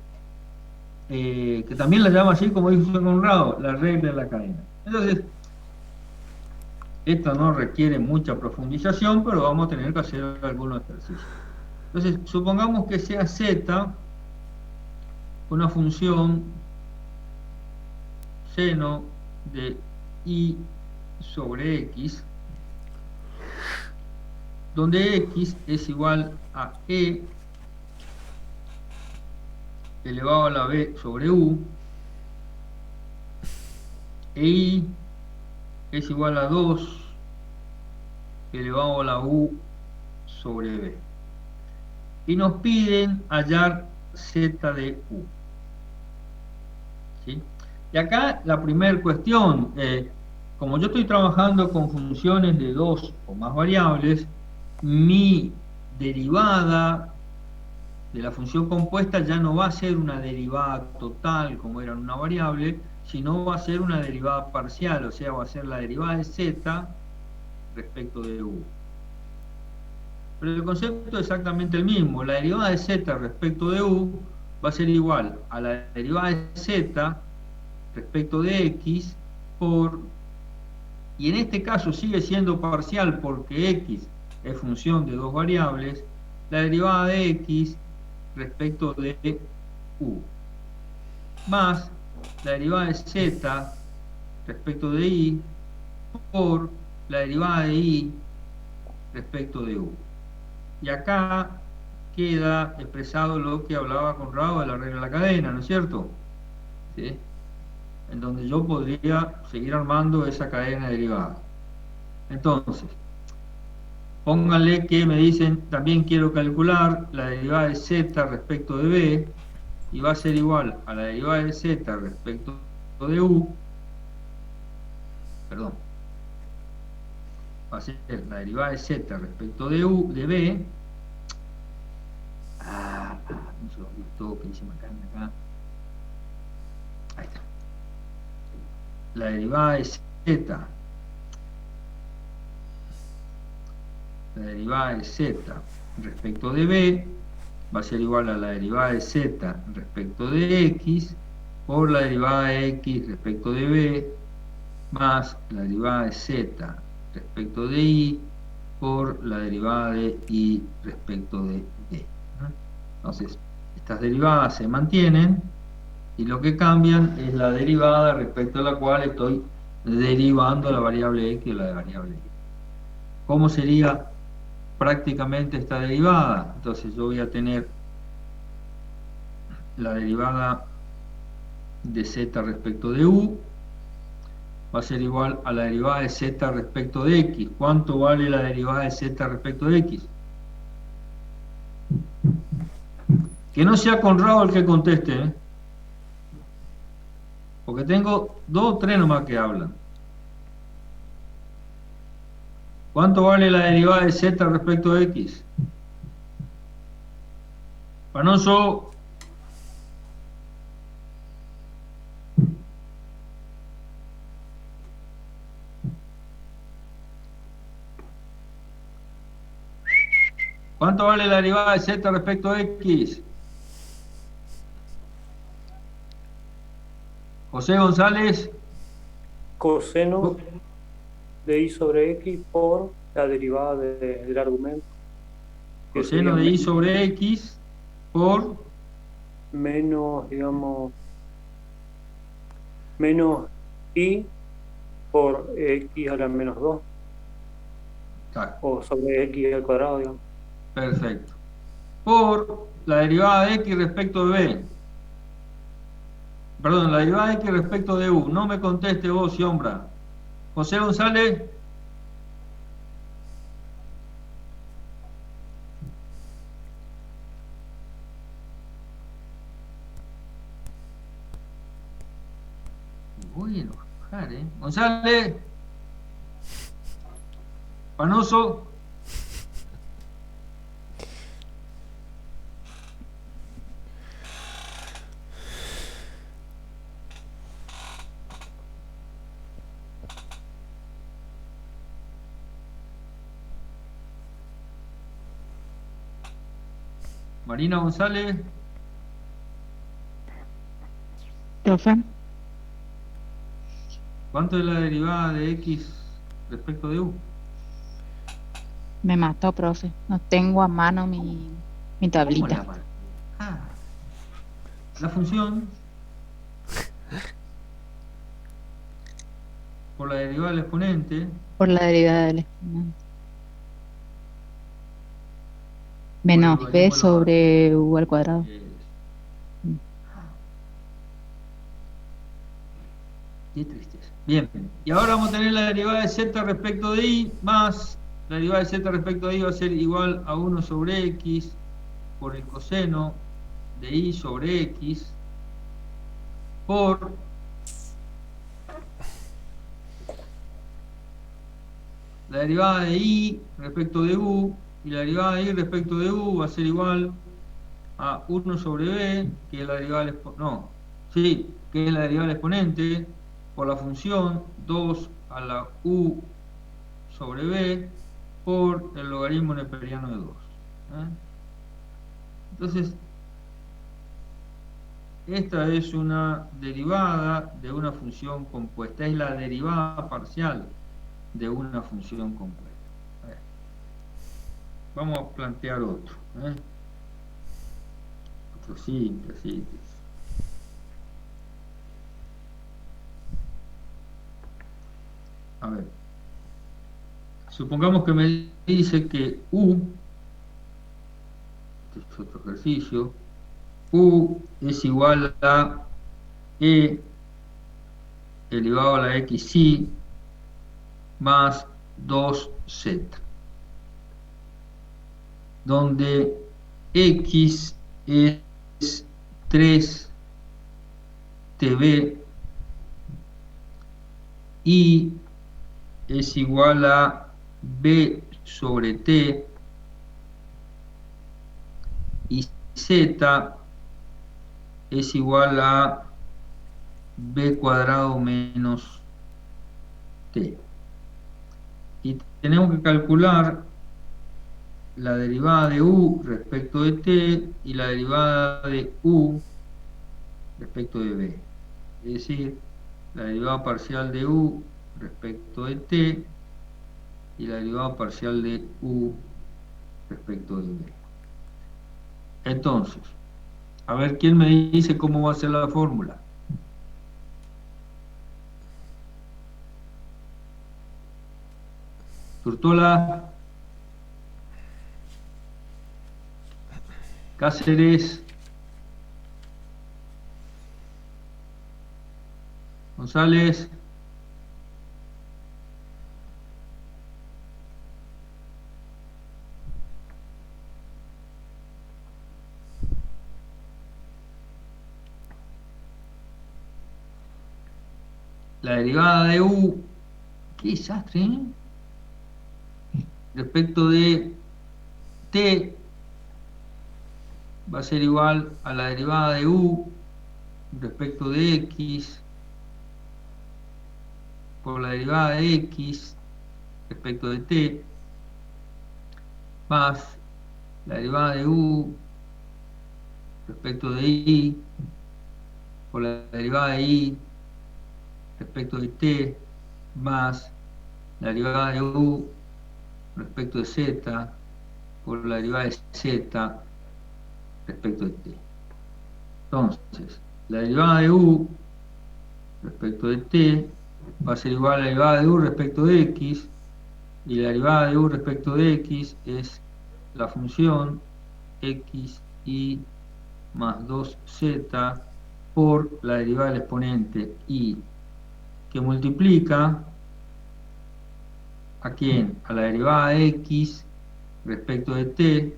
también la llama así, como dijo Conrado, la regla de la cadena. Entonces, esto no requiere mucha profundización, pero vamos a tener que hacer algunos ejercicios. Entonces, supongamos que sea z una función seno de y sobre x, donde x es igual a e elevado a la b sobre u, e y es igual a 2 elevado a la u sobre b. Y nos piden hallar z de u. ¿Sí? Y acá la primera cuestión, como yo estoy trabajando con funciones de 2 o más variables, mi derivada de la función compuesta ya no va a ser una derivada total como era en una variable, sino va a ser una derivada parcial, o sea, va a ser la derivada de z respecto de u. Pero el concepto es exactamente el mismo. La derivada de z respecto de u va a ser igual a la derivada de z respecto de x por... Y en este caso sigue siendo parcial porque x es función de 2 variables, la derivada de x respecto de u, más la derivada de z respecto de y por la derivada de y respecto de u. Y acá queda expresado lo que hablaba Conrado de la regla de la cadena, ¿no es cierto? ¿Sí? En donde yo podría seguir armando esa cadena derivada. Entonces, pónganle que me dicen, también quiero calcular la derivada de z respecto de b, y va a ser igual a la derivada de z respecto de u, perdón, va a ser la derivada de z respecto de u, de b, no se lo vi todo que dice acá, ahí está, la derivada de z, la derivada de z respecto de b va a ser igual a la derivada de z respecto de x por la derivada de x respecto de b más la derivada de z respecto de y por la derivada de y respecto de b. Entonces, estas derivadas se mantienen y lo que cambian es la derivada respecto a la cual estoy derivando la variable x de la variable y. ¿Cómo sería prácticamente esta derivada? Entonces yo voy a tener la derivada de z respecto de u va a ser igual a la derivada de z respecto de x. ¿Cuánto vale la derivada de z respecto de x? Que no sea Conrado el que conteste, ¿eh? Porque tengo 2 o 3 nomás que hablan. ¿Cuánto vale la derivada de z respecto de x? Panoso. ¿Cuánto vale la derivada de z respecto de x? José González. Coseno de i sobre x por la derivada del argumento. Que Coseno sería de i sobre x por... menos, digamos, menos i por x a la menos 2 Claro, o sobre x al cuadrado, digamos. perfecto. Por la derivada de x respecto de b. Perdón, la derivada de x respecto de u. No me conteste vos, Siombra. José González. Voy a enojar, ¿eh? González. Panoso. Marina González. Profe, ¿Cuánto es la derivada de x respecto de u? me mató, profe. No tengo a mano mi ¿Cómo tablita. la mano? Ah, la función por la derivada del exponente Por la derivada del exponente. por el Menos b logaritmo de los sobre u al cuadrado. Qué tristeza. Bien, y ahora vamos a tener la derivada de z respecto de i más la derivada de z respecto de i va a ser igual a 1 sobre x por el coseno de i sobre x por la derivada de i respecto de u, y la derivada de i respecto de u va a ser igual a 1 sobre b, que es la derivada del que es la derivada del exponente, por la función 2 a la u sobre b por el logaritmo neperiano de 2. Entonces, esta es una derivada de una función compuesta, es la derivada parcial de una función compuesta. A ver, vamos a plantear otro. Otro simple, así. A ver, supongamos que me dice que u, este es otro ejercicio, u es igual a e elevado a la xy más 2z, donde x es 3tb y es igual a b sobre t y z es igual a b cuadrado menos t. Y tenemos que calcular la derivada de u respecto de t y la derivada de u respecto de b. Es decir, la derivada parcial de u respecto de t y la derivada parcial de u respecto de b. Entonces, a ver quién me dice cómo va a ser la fórmula. Turtola, Cáceres, González, la derivada de u, qué desastre, ¿eh? Respecto de t va a ser igual a la derivada de u respecto de x por la derivada de x respecto de t más la derivada de u respecto de y por la derivada de y respecto de t más la derivada de u respecto de z por la derivada de z respecto de t. Entonces, la derivada de u respecto de t va a ser igual a la derivada de u respecto de x, y la derivada de u respecto de x es la función x y más 2z por la derivada del exponente y, que multiplica ¿a quién? A la derivada de x respecto de t,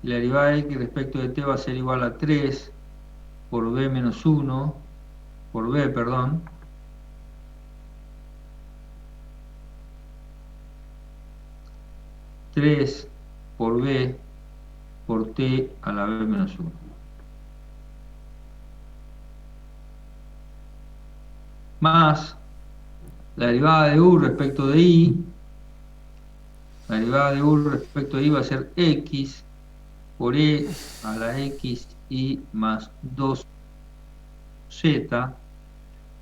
y la derivada de x respecto de t va a ser igual a 3 por b menos 1, por b, perdón, tres por b por t a la b menos 1. Más la derivada de u respecto de y, la derivada de u respecto de y va a ser x por e a la x y más 2z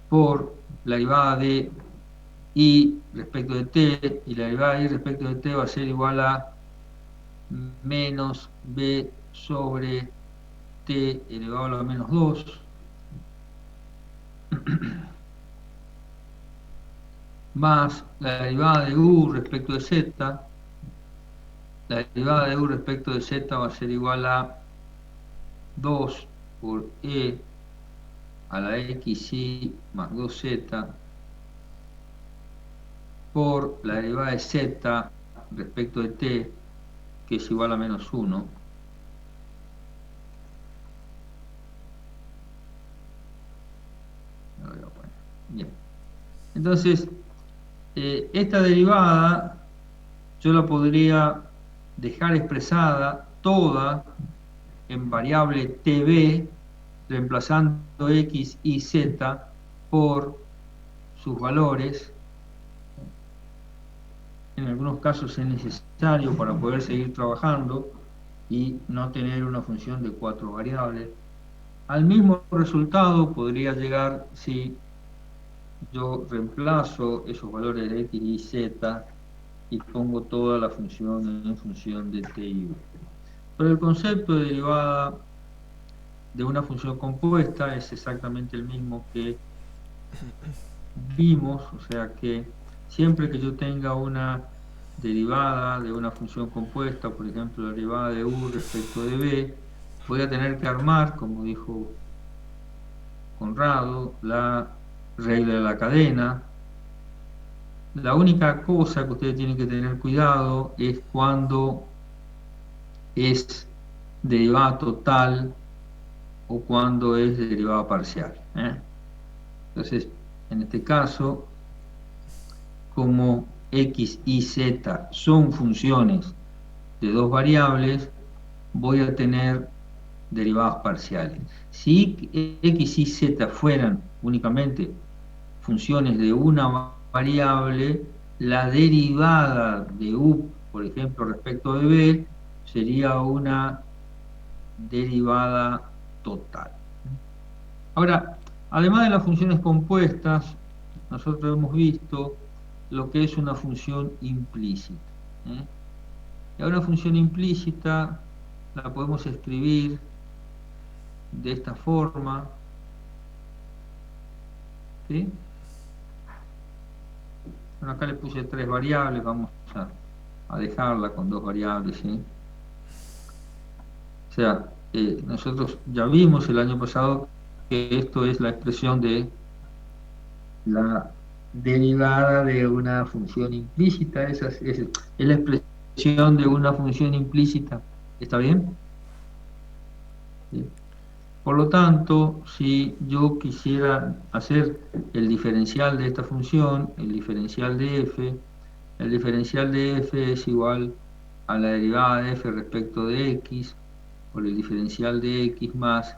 por la derivada de y respecto de t, y la derivada de y respecto de t va a ser igual a menos b sobre t elevado a la menos 2 más la derivada de u respecto de z. La derivada de u respecto de z va a ser igual a 2 por e a la x y más 2z por la derivada de z respecto de t, que es igual a menos 1. Lo voy a poner. Bien. Entonces, esta derivada yo la podría dejar expresada toda en variable tb, reemplazando x y z por sus valores. En algunos casos es necesario para poder seguir trabajando y no tener una función de 4 variables. Al mismo resultado podría llegar si yo reemplazo esos valores de x y z y pongo toda la función en función de t y u. Pero el concepto de derivada de una función compuesta es exactamente el mismo que vimos, o sea que siempre que yo tenga una derivada de una función compuesta, por ejemplo la derivada de u respecto de b, voy a tener que armar, como dijo Conrado, la regla de la cadena. La única cosa que ustedes tienen que tener cuidado es cuando es derivada total o cuando es derivada parcial, ¿eh? Entonces, en este caso, como x y z son funciones de dos variables, voy a tener derivadas parciales. Si x y z fueran únicamente funciones de una variable, la derivada de u, por ejemplo, respecto de b, sería una derivada total. Ahora, además de las funciones compuestas, nosotros hemos visto lo que es una función implícita, ¿eh? Y una función implícita la podemos escribir de esta forma, ¿sí? Bueno, acá le puse 3 variables, vamos a dejarla con 2 variables, ¿sí? O sea, nosotros ya vimos el año pasado que esto es la expresión de la derivada de una función implícita, es la expresión de una función implícita, ¿está bien? ¿Sí? Por lo tanto, si yo quisiera hacer el diferencial de esta función, el diferencial de f es igual a la derivada de f respecto de x por el diferencial de x más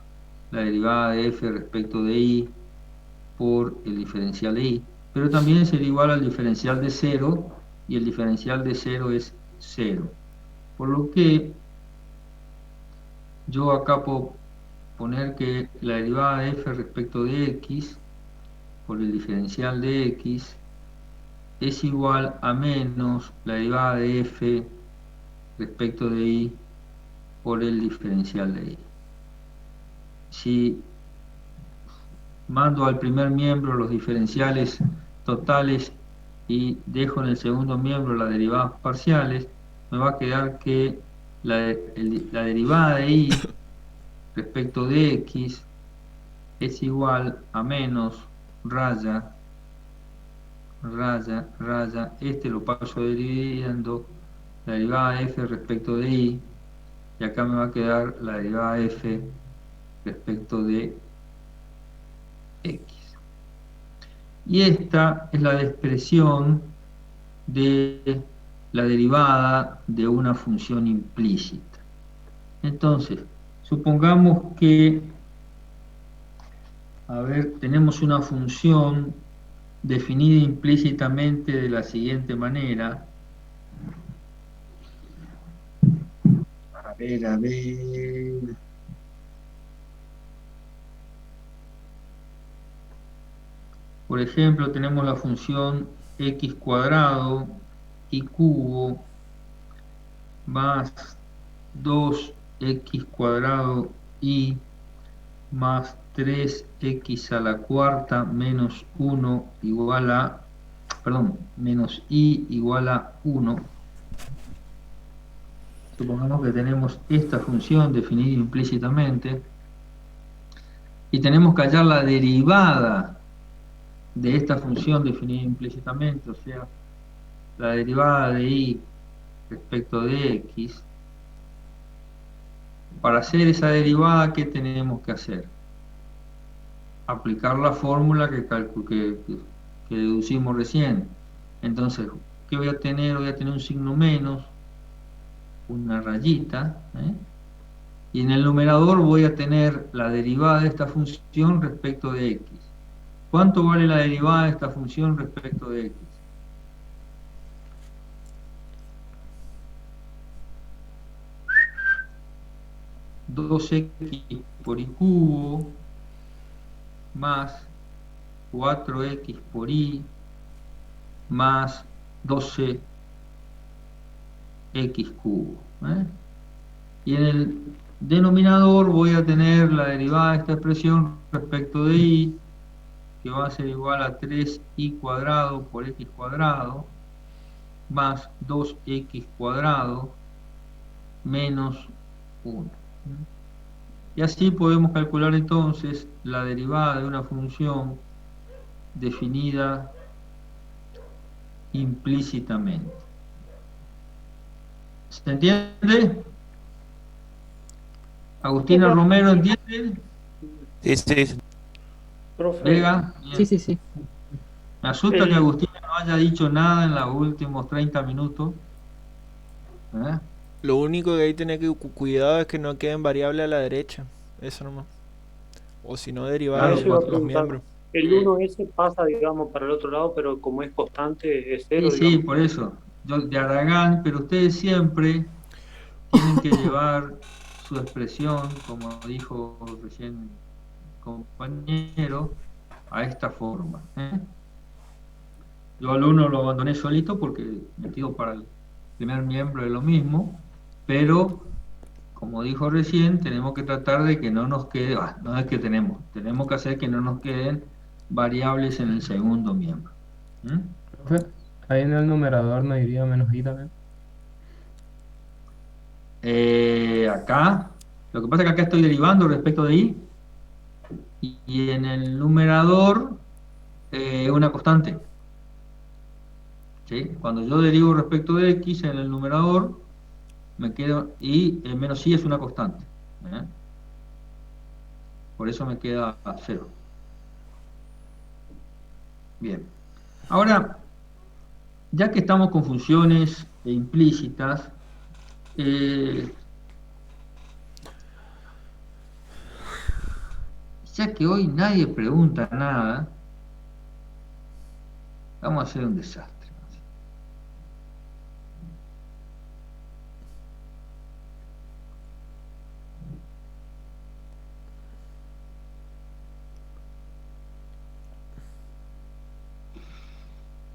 la derivada de f respecto de y por el diferencial de y. Pero también sería igual al diferencial de 0, y el diferencial de 0 es 0. Por lo que yo acá puedo poner que la derivada de f respecto de x por el diferencial de x es igual a menos la derivada de f respecto de y por el diferencial de y. Si mando al primer miembro los diferenciales totales y dejo en el segundo miembro las derivadas parciales, me va a quedar que la derivada de y respecto de x es igual a menos raya, este lo paso dividiendo la derivada de f respecto de y, y acá me va a quedar la derivada de f respecto de x. Y esta es la expresión de la derivada de una función implícita. Entonces, supongamos que, tenemos una función definida implícitamente de la siguiente manera. A ver. Por ejemplo, tenemos la función x cuadrado y cubo más 2x cuadrado y más 3x a la cuarta menos 1 igual a, menos y igual a 1. Supongamos que tenemos esta función definida implícitamente y tenemos que hallar la derivada de esta función definida implícitamente, o sea, la derivada de y respecto de x. Para hacer esa derivada, ¿qué tenemos que hacer? Aplicar la fórmula que deducimos recién. Entonces, ¿qué voy a tener? Voy a tener un signo menos, una rayita, y en el numerador voy a tener la derivada de esta función respecto de x. ¿Cuánto vale la derivada de esta función respecto de x? (2x por y cubo más 4x por y más 12x cubo. Y en el denominador voy a tener la derivada de esta expresión respecto de y, que va a ser igual a 3y cuadrado por x cuadrado más 2x cuadrado menos 1. Y así podemos calcular entonces la derivada de una función definida implícitamente. ¿Se entiende? Agustina Romero, ¿entiende? Sí. Profe, Vega, Sí. me asusta que Agustina no haya dicho nada en los últimos 30 minutos. Lo único que hay que tener cuidado es que no queden variables a la derecha. Eso nomás. O si no, derivar eso iba a los preguntar. miembros. El 1S pasa, digamos, para el otro lado, pero como es constante, es 0, Sí, digamos. por eso. Yo de Aragán, pero ustedes siempre tienen que llevar su expresión, como dijo recién el compañero, a esta forma. Yo al 1 lo abandoné solito porque metido para el primer miembro es lo mismo, pero como dijo recién, tenemos que tratar de que no nos quede, no es que tenemos que hacer que no nos queden variables en el segundo miembro. Profe, ahí en el numerador no iría menos i también. Acá, lo que pasa es que acá estoy derivando respecto de y, y en el numerador una constante. ¿Sí? Cuando yo derivo respecto de x en el numerador, me quedo y menos i es una constante. Por eso me queda 0. Bien. Ahora, ya que estamos con funciones implícitas, ya que hoy nadie pregunta nada, vamos a hacer un desastre.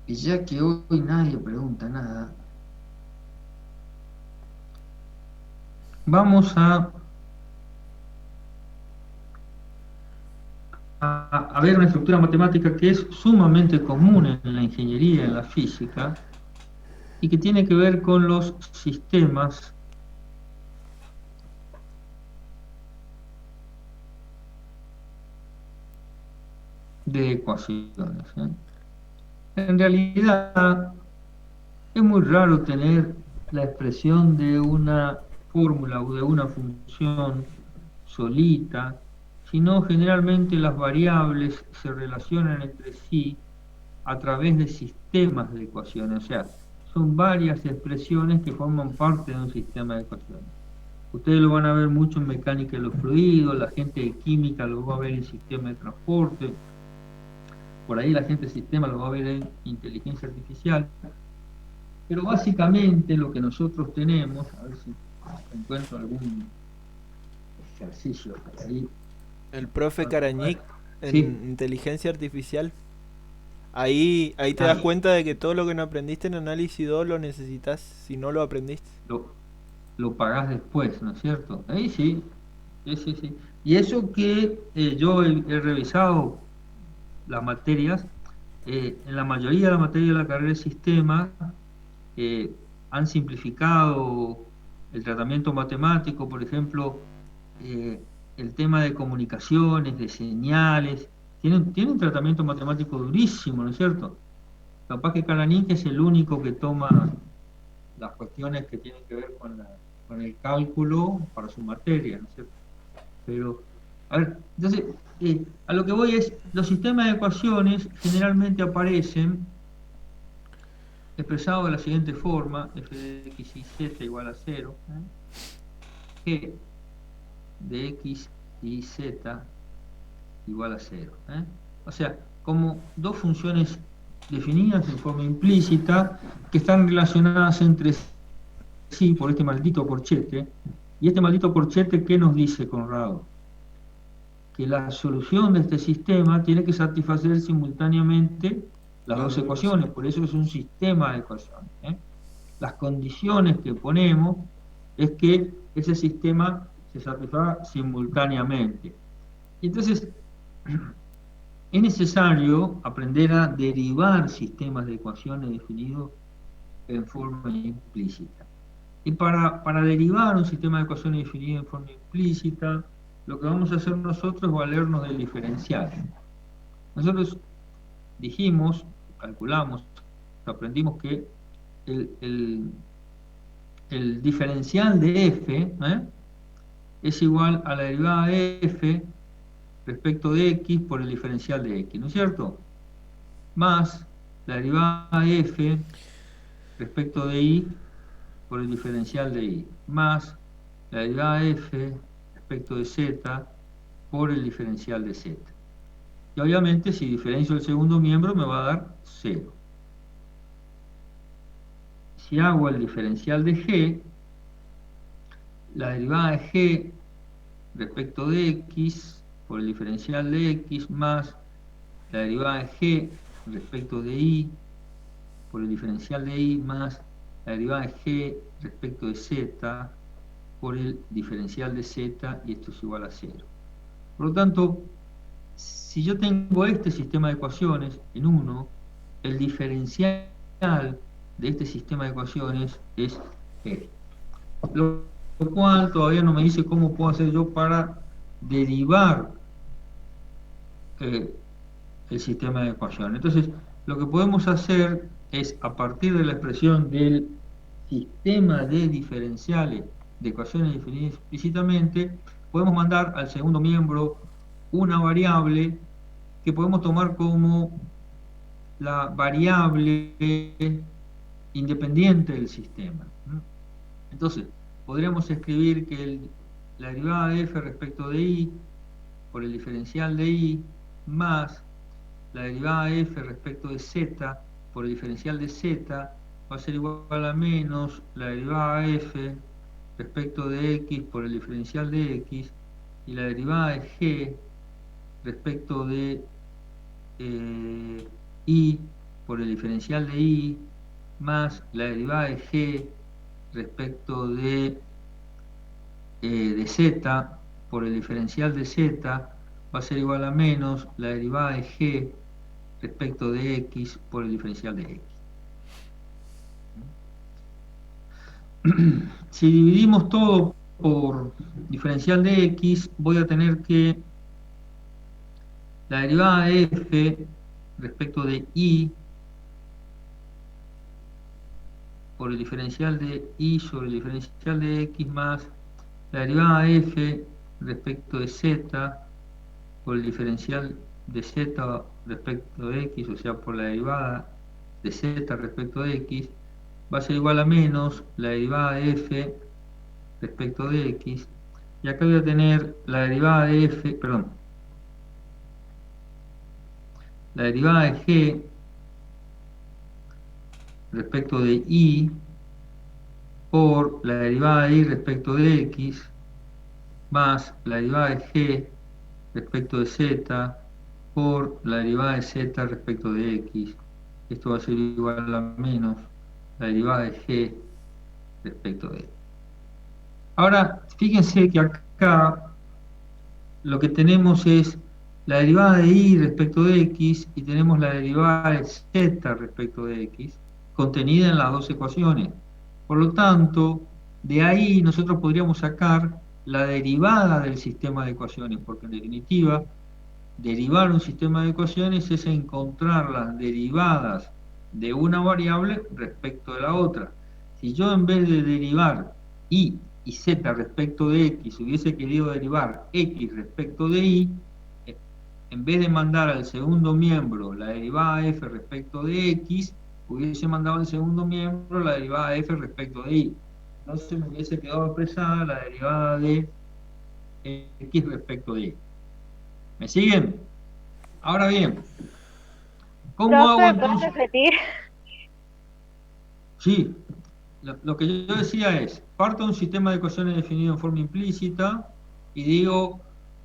Y ya que hoy nadie pregunta nada, vamos a ver una estructura matemática que es sumamente común en la ingeniería, en la física, y que tiene que ver con los sistemas de ecuaciones, ¿eh? En realidad es muy raro tener la expresión de una fórmula o de una función solita, sino generalmente las variables se relacionan entre sí a través de sistemas de ecuaciones, o sea, son varias expresiones que forman parte de un sistema de ecuaciones. Ustedes lo van a ver mucho en mecánica de los fluidos, la gente de química lo va a ver en sistema de transporte, por ahí la gente de sistema lo va a ver en inteligencia artificial, pero básicamente lo que nosotros tenemos, a ver si encuentro algún ejercicio por ahí. El profe Carañic en Sí. inteligencia artificial. Ahí te das cuenta de que todo lo que no aprendiste en análisis 2 lo necesitas si no lo aprendiste. Lo pagás después, ¿no es cierto? Ahí sí. Sí. Y eso que yo he revisado las materias, en la mayoría de la materia de la carrera de sistema han simplificado el tratamiento matemático, por ejemplo, el tema de comunicaciones, de señales, tiene un tratamiento matemático durísimo, ¿no es cierto? Capaz que Carañic es el único que toma las cuestiones que tienen que ver con el cálculo para su materia, ¿no es cierto? Pero, a ver, entonces, a lo que voy es, los sistemas de ecuaciones generalmente aparecen expresados de la siguiente forma: f de x y z igual a 0, g de x y z igual a 0. O sea, como dos funciones definidas en forma implícita que están relacionadas entre sí por este maldito corchete. Y este maldito corchete, ¿qué nos dice Conrado? Que la solución de este sistema tiene que satisfacer simultáneamente las dos ecuaciones, por eso es un sistema de ecuaciones. Las condiciones que ponemos es que ese sistema se satisfaga simultáneamente. Y entonces es necesario aprender a derivar sistemas de ecuaciones definidos en forma implícita. Y para derivar un sistema de ecuaciones definido en forma implícita, lo que vamos a hacer nosotros es valernos del diferencial. Nosotros dijimos, calculamos, aprendimos que el diferencial de f es igual a la derivada de f respecto de x por el diferencial de x, ¿no es cierto? Más la derivada de f respecto de y por el diferencial de y, más la derivada de f respecto de z por el diferencial de z. Y obviamente si diferencio el segundo miembro me va a dar 0. Si hago el diferencial de g, la derivada de g respecto de x por el diferencial de x más la derivada de g respecto de y por el diferencial de y más la derivada de g respecto de z por el diferencial de z, y esto es igual a 0. Por lo tanto, si yo tengo este sistema de ecuaciones en 1, el diferencial de este sistema de ecuaciones es g. Lo cual todavía no me dice cómo puedo hacer yo para derivar el sistema de ecuaciones. Entonces, lo que podemos hacer es, a partir de la expresión del sistema de diferenciales de ecuaciones definidas explícitamente, podemos mandar al segundo miembro una variable que podemos tomar como la variable independiente del sistema. Entonces, podríamos escribir que la derivada de f respecto de i por el diferencial de i más la derivada de f respecto de z por el diferencial de z va a ser igual a menos la derivada de f respecto de x por el diferencial de x, y la derivada de g respecto de i por el diferencial de i más la derivada de g respecto de z por el diferencial de z va a ser igual a menos la derivada de g respecto de x por el diferencial de x. Si dividimos todo por diferencial de x, voy a tener que la derivada de f respecto de i por el diferencial de i sobre el diferencial de x más la derivada de f respecto de z por el diferencial de z respecto de x, o sea, por la derivada de z respecto de x, va a ser igual a menos la derivada de f respecto de x, y acá voy a tener la derivada de f, perdón, la derivada de g respecto de i por la derivada de i respecto de x más la derivada de g respecto de z por la derivada de z respecto de x. Esto va a ser igual a menos la derivada de g respecto de x. Ahora, fíjense que acá lo que tenemos es la derivada de i respecto de x y tenemos la derivada de z respecto de x contenida en las dos ecuaciones. Por lo tanto, de ahí nosotros podríamos sacar la derivada del sistema de ecuaciones, porque en definitiva, derivar un sistema de ecuaciones es encontrar las derivadas de una variable respecto de la otra. Si yo en vez de derivar y z respecto de x hubiese querido derivar x respecto de y, en vez de mandar al segundo miembro la derivada de f respecto de x, hubiese mandado al segundo miembro la derivada de f respecto de y. Entonces me hubiese quedado expresada la derivada de x respecto de y. ¿Me siguen? Ahora bien, ¿cómo hago entonces? repetir? Sí, lo que yo decía es, parto de un sistema de ecuaciones definido en forma implícita y digo,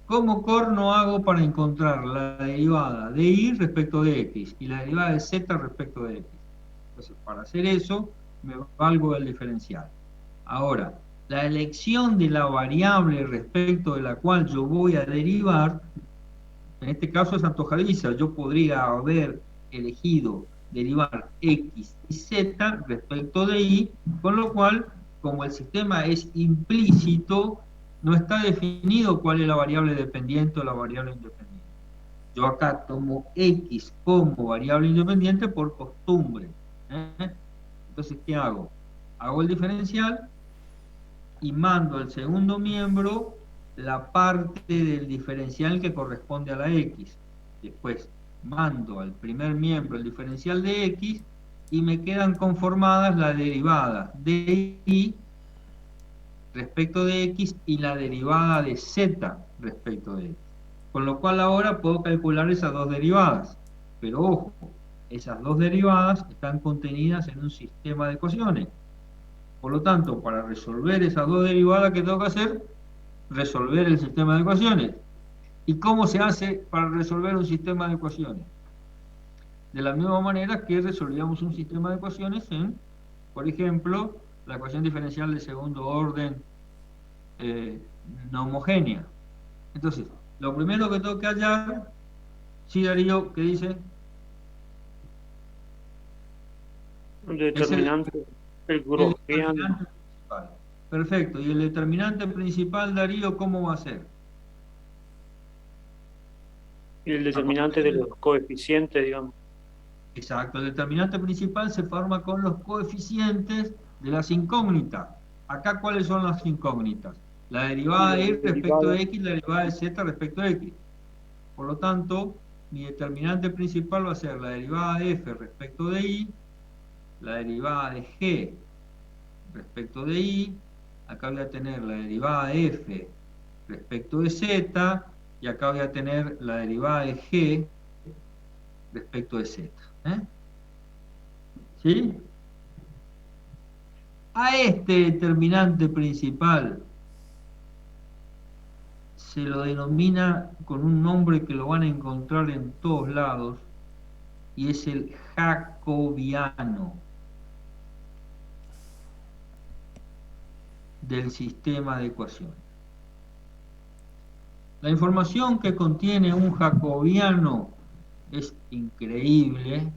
¿cómo corno hago para encontrar la derivada de y respecto de x y la derivada de z respecto de x? Entonces, para hacer eso, me valgo del diferencial. Ahora, la elección de la variable respecto de la cual yo voy a derivar, en este caso es antojadiza, yo podría haber elegido derivar x y z respecto de y, con lo cual, como el sistema es implícito, no está definido cuál es la variable dependiente o la variable independiente. Yo acá tomo x como variable independiente por costumbre. Entonces, ¿qué hago? Hago el diferencial y mando al segundo miembro la parte del diferencial que corresponde a la x. Después mando al primer miembro el diferencial de x y me quedan conformadas la derivada de y respecto de x y la derivada de z respecto de x. Con lo cual ahora puedo calcular esas dos derivadas. Pero ojo, esas dos derivadas están contenidas en un sistema de ecuaciones. Por lo tanto, para resolver esas dos derivadas, ¿qué tengo que hacer? Resolver el sistema de ecuaciones. ¿Y cómo se hace para resolver un sistema de ecuaciones? De la misma manera que resolvíamos un sistema de ecuaciones en, por ejemplo, la ecuación diferencial de segundo orden no homogénea. Entonces, lo primero que tengo que hallar, sí, Darío, ¿qué dice? El determinante, el determinante gaussiano. principal. Perfecto. ¿Y el determinante principal, Darío, cómo va a ser? El determinante de los coeficientes, digamos. Exacto. El determinante principal se forma con los coeficientes de las incógnitas. Acá, ¿cuáles son las incógnitas? La derivada de y respecto de x y la derivada de z respecto de x. Por lo tanto, mi determinante principal va a ser la derivada de f respecto de y, la derivada de g respecto de y, acá voy a tener la derivada de f respecto de z, y acá voy a tener la derivada de g respecto de z. ¿Sí? A este determinante principal se lo denomina con un nombre que lo van a encontrar en todos lados, y es el jacobiano del sistema de ecuaciones. La información que contiene un jacobiano es increíble,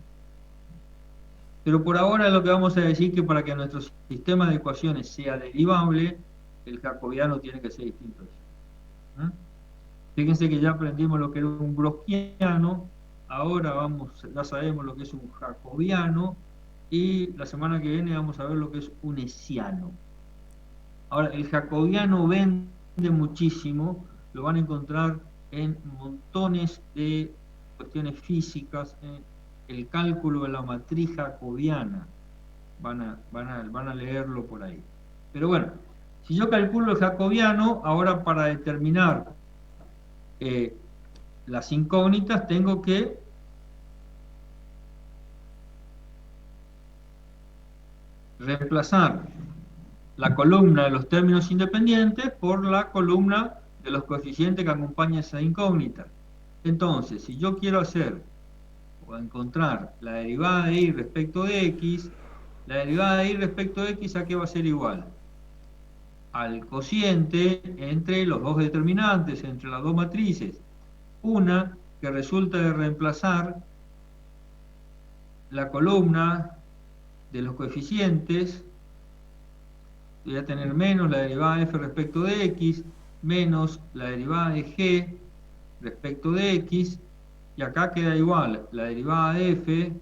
pero por ahora lo que vamos a decir que para que nuestro sistema de ecuaciones sea derivable, el jacobiano tiene que ser distinto. Fíjense que ya aprendimos lo que era un browniano, ahora ya sabemos lo que es un jacobiano, y la semana que viene vamos a ver lo que es un hessiano. Ahora, el jacobiano vende muchísimo, lo van a encontrar en montones de cuestiones físicas, el cálculo de la matriz jacobiana, van a leerlo por ahí. Pero bueno, si yo calculo el jacobiano, ahora para determinar las incógnitas tengo que reemplazar la columna de los términos independientes por la columna de los coeficientes que acompañan esa incógnita. Entonces, si yo quiero hacer o encontrar la derivada de y respecto de x, la derivada de y respecto de x, ¿a qué va a ser igual? Al cociente entre los dos determinantes, entre las dos matrices. Una que resulta de reemplazar la columna de los coeficientes, voy a tener menos la derivada de f respecto de x, menos la derivada de g respecto de x, y acá queda igual la derivada de f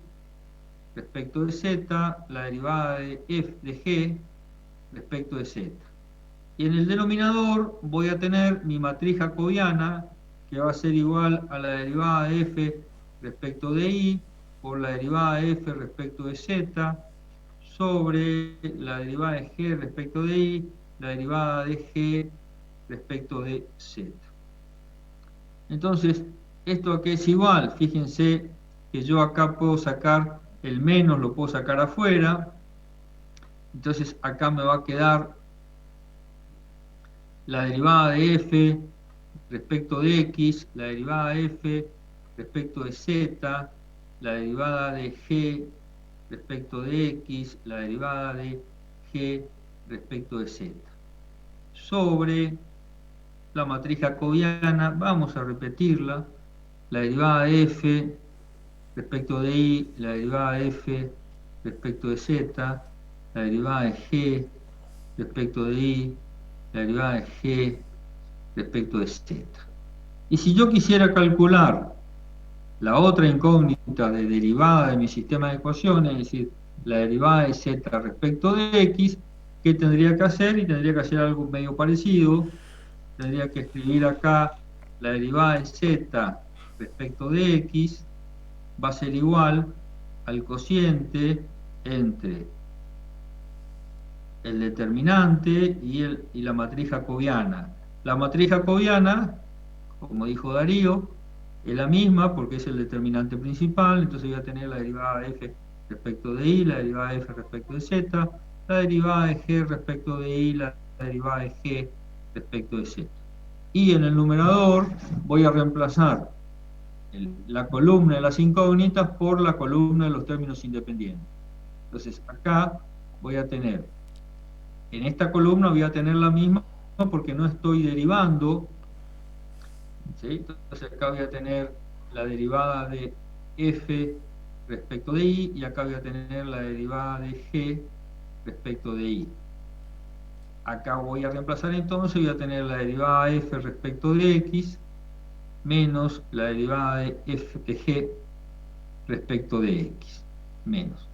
respecto de z, la derivada de f de g respecto de z. Y en el denominador voy a tener mi matriz jacobiana, que va a ser igual a la derivada de f respecto de y por la derivada de f respecto de z, sobre la derivada de g respecto de y, la derivada de g respecto de z. Entonces, ¿esto a qué es igual? Fíjense que yo acá puedo sacar el menos, lo puedo sacar afuera. Entonces acá me va a quedar la derivada de f respecto de x, la derivada de f respecto de z, la derivada de g respecto de x, la derivada de g respecto de z. Sobre la matriz jacobiana, vamos a repetirla, la derivada de f respecto de y, la derivada de f respecto de z, la derivada de g respecto de y, la derivada de g respecto de z. Y si yo quisiera calcular la otra incógnita de derivada de mi sistema de ecuaciones, es decir, la derivada de z respecto de x, ¿qué tendría que hacer? Y tendría que hacer algo medio parecido. Tendría que escribir acá la derivada de z respecto de x va a ser igual al cociente entre el determinante y la matriz jacobiana. La matriz jacobiana, como dijo Darío, es la misma porque es el determinante principal, entonces voy a tener la derivada de f respecto de y, la derivada de f respecto de z, la derivada de g respecto de y, la derivada de g respecto de z. Y en el numerador voy a reemplazar la columna de las incógnitas por la columna de los términos independientes. Entonces acá voy a tener, en esta columna voy a tener la misma porque no estoy derivando, ¿sí? Entonces acá voy a tener la derivada de f respecto de y acá voy a tener la derivada de g respecto de y. Acá voy a reemplazar entonces, voy a tener la derivada de f respecto de x menos la derivada de f de g respecto de x. Menos.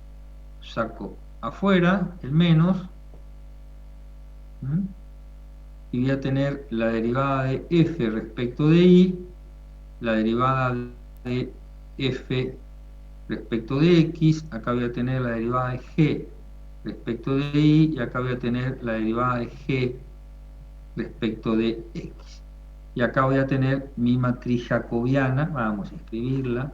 Saco afuera el menos. Y voy a tener la derivada de f respecto de y la derivada de f respecto de x, acá voy a tener la derivada de g respecto de y, y acá voy a tener la derivada de g respecto de x. Y acá voy a tener mi matriz jacobiana, vamos a escribirla,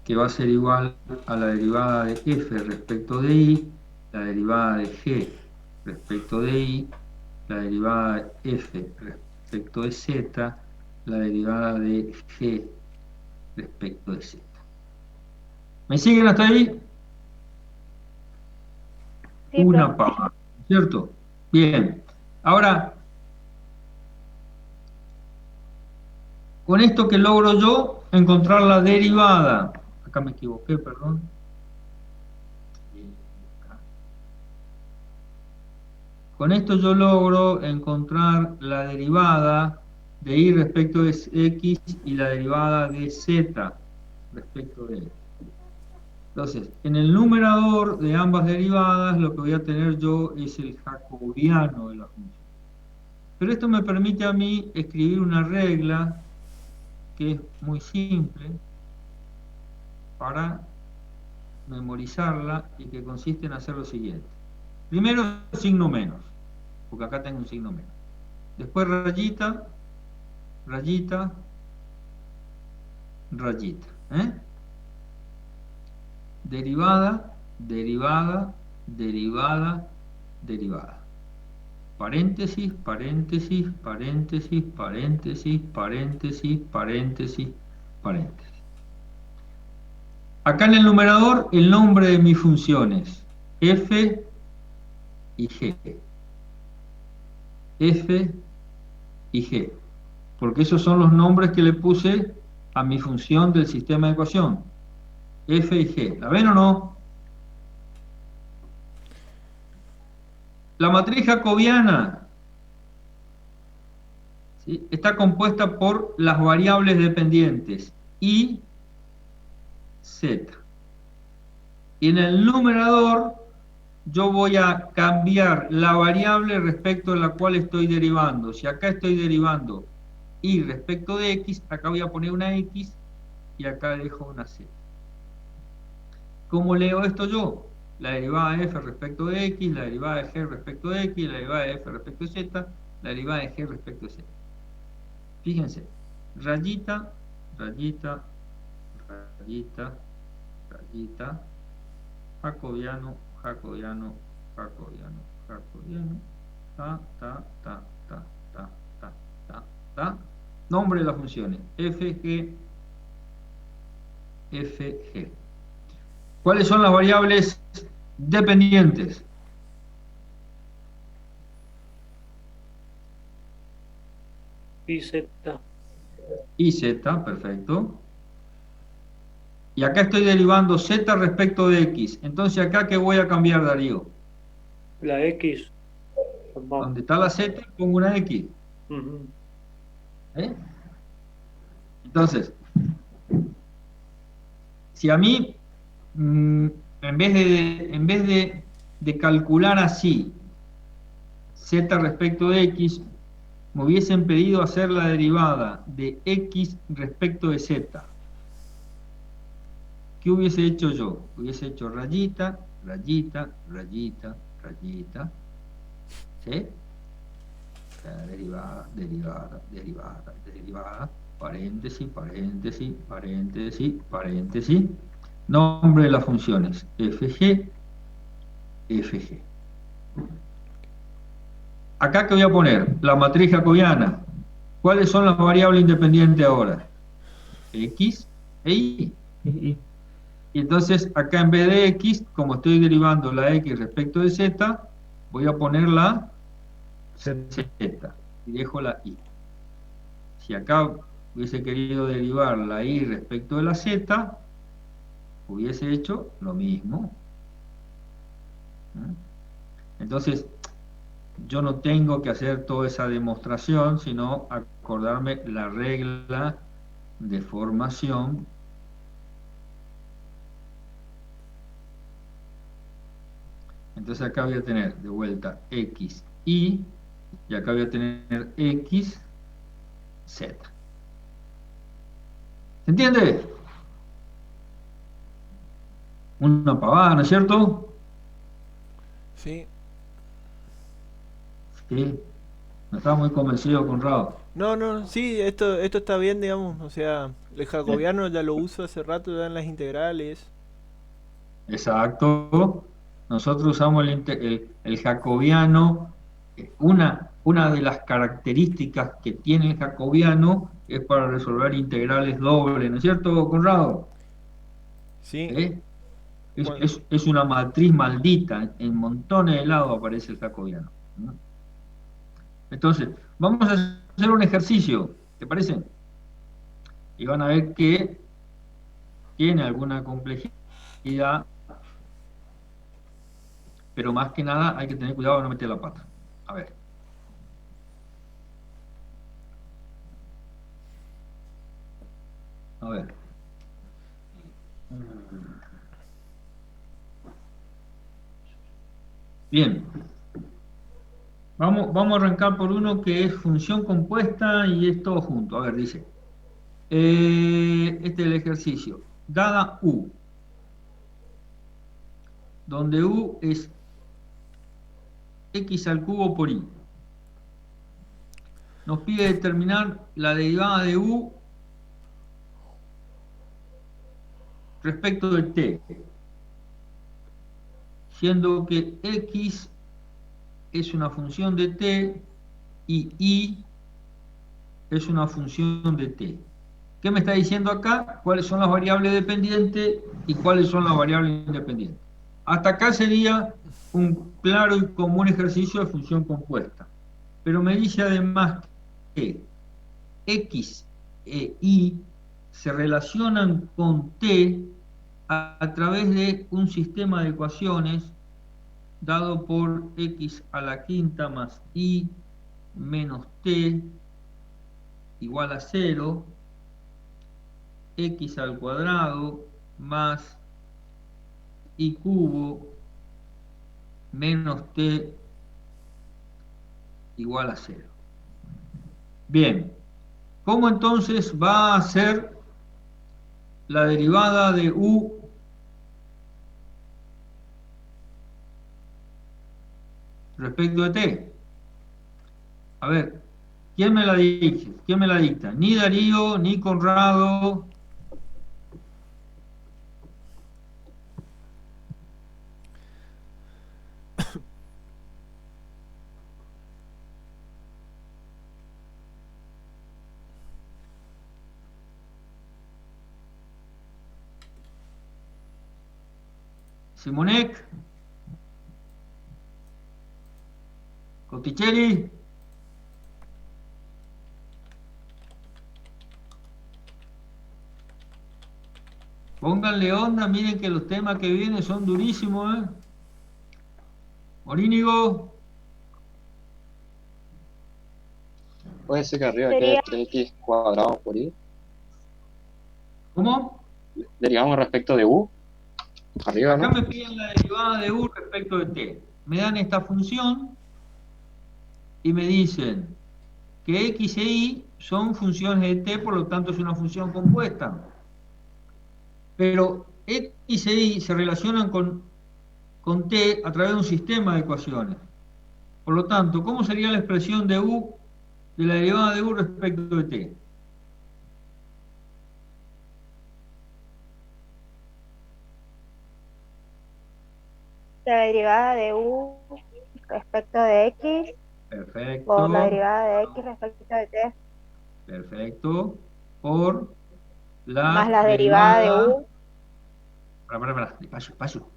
que va a ser igual a la derivada de f respecto de y, la derivada de g respecto de y, la derivada de f respecto de z, la derivada de g respecto de z. ¿Me siguen hasta ahí? Sí, Una profe. pava, ¿cierto? Bien. Ahora, con esto que logro yo, encontrar la derivada. Acá me equivoqué, perdón. Con esto yo logro encontrar la derivada de y respecto de x y la derivada de z respecto de x. Entonces, en el numerador de ambas derivadas lo que voy a tener yo es el jacobiano de la función. Pero esto me permite a mí escribir una regla que es muy simple para memorizarla y que consiste en hacer lo siguiente. Primero, signo menos, porque acá tengo un signo menos. Después rayita, rayita, rayita. Derivada, derivada, derivada, derivada. Paréntesis, paréntesis, paréntesis, paréntesis, paréntesis, paréntesis, paréntesis. Acá en el numerador el nombre de mis funciones, f y g. F y g. Porque esos son los nombres que le puse a mi función del sistema de ecuación. F y g. ¿La ven o no? La matriz jacobiana, ¿sí?, está compuesta por las variables dependientes y z. Y en el numerador yo voy a cambiar la variable respecto a la cual estoy derivando. Si acá estoy derivando y respecto de x, acá voy a poner una x y acá dejo una z. ¿Cómo leo esto yo? La derivada de f respecto de x, la derivada de g respecto de x, la derivada de f respecto de z, la derivada de g respecto de z. Fíjense, rayita, rayita, rayita, rayita, jacobiano, jacobiano, jacobiano, jacobiano, ta, ta, ta, ta, ta, ta, ta, ta. Nombre de las funciones, fg, fg. ¿Cuáles son las variables dependientes? Y z. Y z, perfecto. Y acá estoy derivando z respecto de x. Entonces, ¿acá qué voy a cambiar, Darío? La x. Donde está la z, pongo una x. Entonces, si a mí, en vez de calcular así z respecto de x, me hubiesen pedido hacer la derivada de x respecto de z, ¿qué hubiese hecho yo? Hubiese hecho rayita, rayita, rayita, rayita, ¿sí? Derivada, derivada, derivada, derivada, paréntesis, paréntesis, paréntesis, paréntesis. Nombre de las funciones, fg, fg. Acá que voy a poner la matriz jacobiana. ¿Cuáles son las variables independientes ahora? X e y. Y entonces acá en vez de x, como estoy derivando la x respecto de z, voy a poner la z y dejo la y. Si acá hubiese querido derivar la y respecto de la z, hubiese hecho lo mismo. Entonces, yo no tengo que hacer toda esa demostración, sino acordarme la regla de formación. Entonces acá voy a tener de vuelta x y Y acá voy a tener x, z. ¿Se entiende? Una pavada, ¿no es cierto? Sí. Sí. No estaba muy convencido, Conrado. No, no, sí, esto está bien, digamos. O sea, el jacobiano ya lo uso hace rato ya en las integrales. Exacto. Nosotros usamos el jacobiano. Una de las características que tiene el jacobiano es para resolver integrales dobles, ¿no es cierto, Conrado? Sí. ¿Eh? Cuando- Es una matriz maldita. En montones de lados aparece el jacobiano, ¿no? Entonces, vamos a hacer un ejercicio, ¿te parece? Y van a ver que tiene alguna complejidad, pero más que nada hay que tener cuidado de no meter la pata. A ver. A ver. Bien. Vamos a arrancar por uno que es función compuesta y es todo junto. A ver, dice. Este es el ejercicio. Dada U, donde U es x al cubo por y. Nos pide determinar la derivada de U respecto de t, siendo que x es una función de t y y es una función de t. ¿Qué me está diciendo acá? ¿Cuáles son las variables dependientes y cuáles son las variables independientes? Hasta acá sería un claro y común ejercicio de función compuesta. Pero me dice además que x e y se relacionan con t a través de un sistema de ecuaciones dado por x a la quinta más y menos t igual a 0, x al cuadrado más y cubo menos t igual a 0. Bien, ¿cómo entonces va a ser la derivada de u respecto de t? A ver, ¿quién me la dice? ¿Quién me la dicta? Ni Darío, ni Conrado. Simonek. Cotticelli. Pónganle onda, miren que los temas que vienen son durísimos, ¿eh? Morínigo. Puede ser que arriba quede 3x cuadrado por y. ¿Cómo? Derivamos respecto de u. Arriba, Acá ¿no? me piden la derivada de u respecto de t. Me dan esta función y me dicen que x e y son funciones de t, por lo tanto es una función compuesta. Pero x e y se relacionan con t a través de un sistema de ecuaciones. Por lo tanto, ¿cómo sería la expresión de u, de la derivada de u respecto de t? La derivada de u respecto de x Perfecto. por la derivada de x respecto de t Perfecto. Por la más la derivada de u Para, despacio.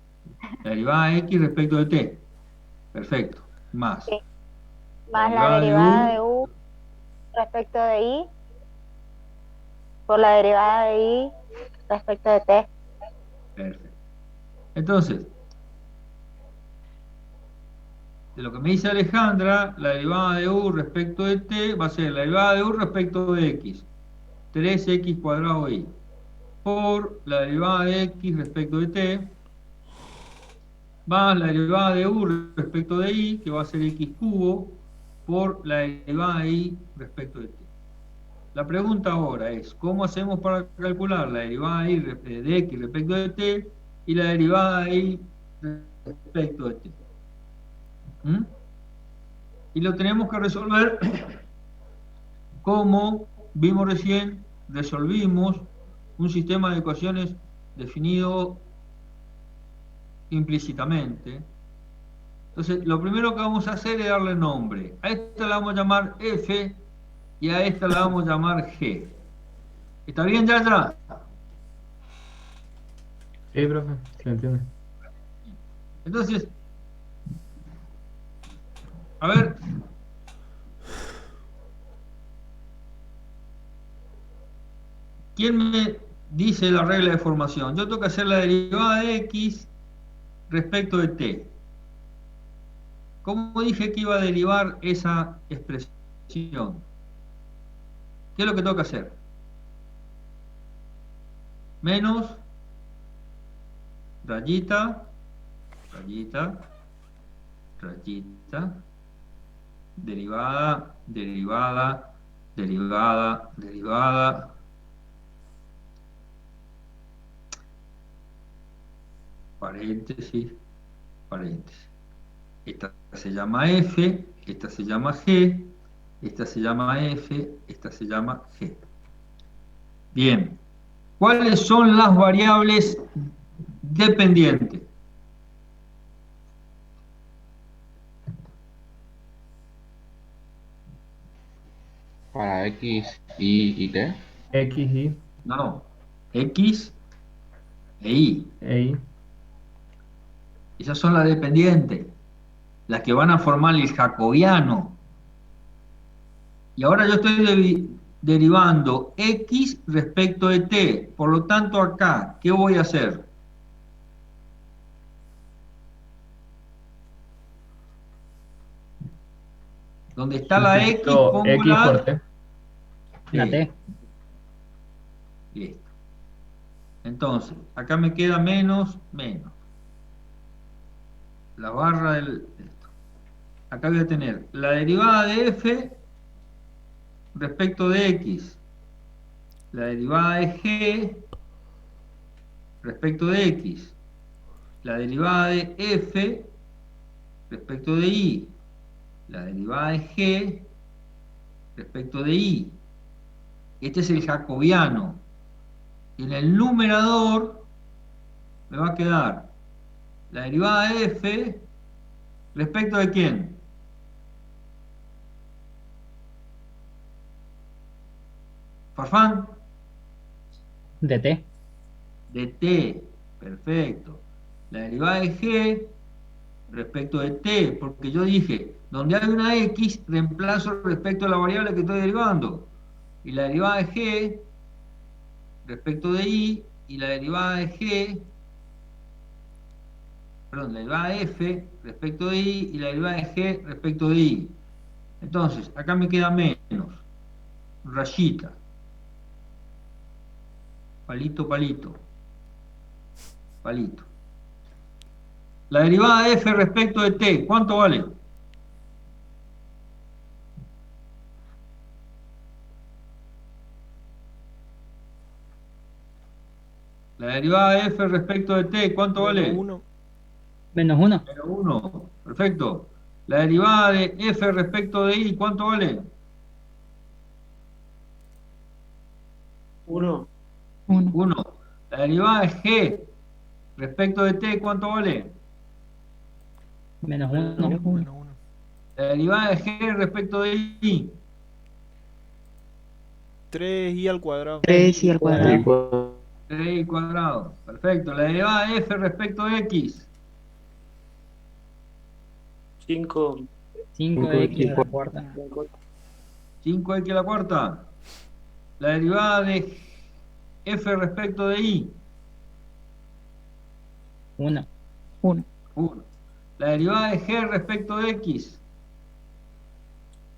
La derivada de x respecto de t. Perfecto. Más. sí, más la derivada de u respecto de y por la derivada de y respecto de t. Perfecto. Entonces, de lo que me dice Alejandra, la derivada de u respecto de t va a ser la derivada de u respecto de x, 3x cuadrado y, por la derivada de x respecto de t, más la derivada de u respecto de y, que va a ser x cubo, por la derivada de y respecto de t. La pregunta ahora es, ¿cómo hacemos para calcular la derivada de, de x respecto de t y la derivada de y respecto de t? ¿Mm? Y lo tenemos que resolver como vimos recién, resolvimos un sistema de ecuaciones definido implícitamente. Entonces, lo primero que vamos a hacer es darle nombre. A esta la vamos a llamar f y a esta la vamos a llamar g. ¿Está bien, ya? Sí, profe, se entiende. Entonces, a ver. ¿Quién me dice la regla de formación? Yo tengo que hacer la derivada de x respecto de t. ¿Cómo dije que iba a derivar esa expresión? ¿Qué es lo que tengo que hacer? Menos, rayita, rayita, rayita, derivada, derivada, derivada, derivada, paréntesis, paréntesis. Esta se llama f, esta se llama g, esta se llama f, esta se llama g. Bien. ¿Cuáles son las variables dependientes? Para X, Y T. X, Y, No, x e y. e Y. Esas son las dependientes, las que van a formar el jacobiano. Y ahora yo estoy derivando x respecto de t. Por lo tanto, acá, ¿qué voy a hacer? Donde está la x, Sustituyo pongo X por T. La T. Listo. Entonces, acá me queda menos, menos. La barra del... Acá voy a tener la derivada de f respecto de x. La derivada de g respecto de x. La derivada de f respecto de y. La derivada de g respecto de y. Este es el jacobiano. Y en el numerador me va a quedar la derivada de f respecto de quién. Farfán. De T. De t. Perfecto. La derivada de g respecto de t, porque yo dije, donde hay una x, reemplazo respecto a la variable que estoy derivando. Y la derivada de g respecto de y, y la derivada de g, perdón, la derivada de f respecto de y, y la derivada de g respecto de y. Entonces, acá me queda menos. Rayita. Palito, palito. Palito. La derivada de f respecto de t, ¿cuánto vale? La derivada de f respecto de t, ¿cuánto vale? Uno. Menos 1. Menos 1. Perfecto. La derivada de f respecto de y, ¿cuánto vale? 1. 1. La derivada de g respecto de t, ¿cuánto vale? Menos 1. Menos uno. La derivada de g respecto de y. 3y al cuadrado. 3y al cuadrado. 3y cuadrado. Perfecto. La derivada de f respecto de x. 5. 5x a la cuarta. 5x a la cuarta. La derivada de f respecto de y. 1. 1. 1. La derivada de g respecto de x.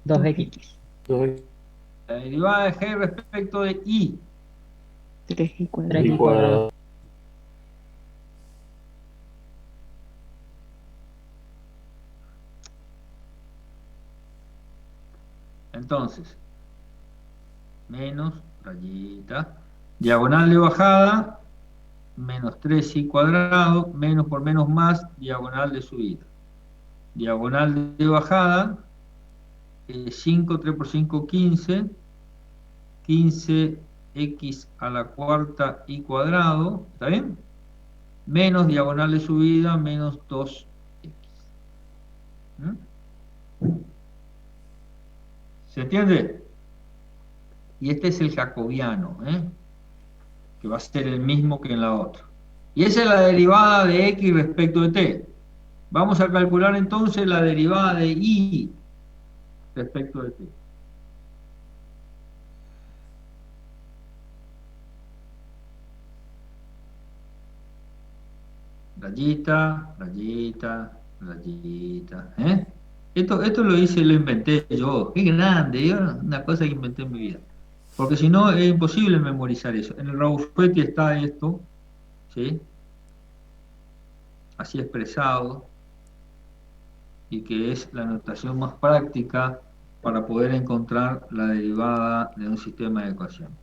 2x. La derivada de g respecto de y. 3y cuadrado. 3y cuadrado. Entonces, menos rayita, diagonal de bajada, menos 3i cuadrado, menos por menos más, diagonal de subida. Diagonal de bajada, 5, 3 por 5, 15, 15x a la cuarta y cuadrado, ¿está bien? Menos diagonal de subida, menos 2x. ¿Se entiende? Y este es el jacobiano, que va a ser el mismo que en la otra. Y esa es la derivada de x respecto de t. Vamos a calcular entonces la derivada de y respecto de t. Rayita, rayita, rayita. Esto lo hice, lo inventé yo. Qué grande, una cosa que inventé en mi vida. Porque si no es imposible memorizar eso. En el Rauschetti está esto, ¿sí? Así expresado, y que es la notación más práctica para poder encontrar la derivada de un sistema de ecuaciones.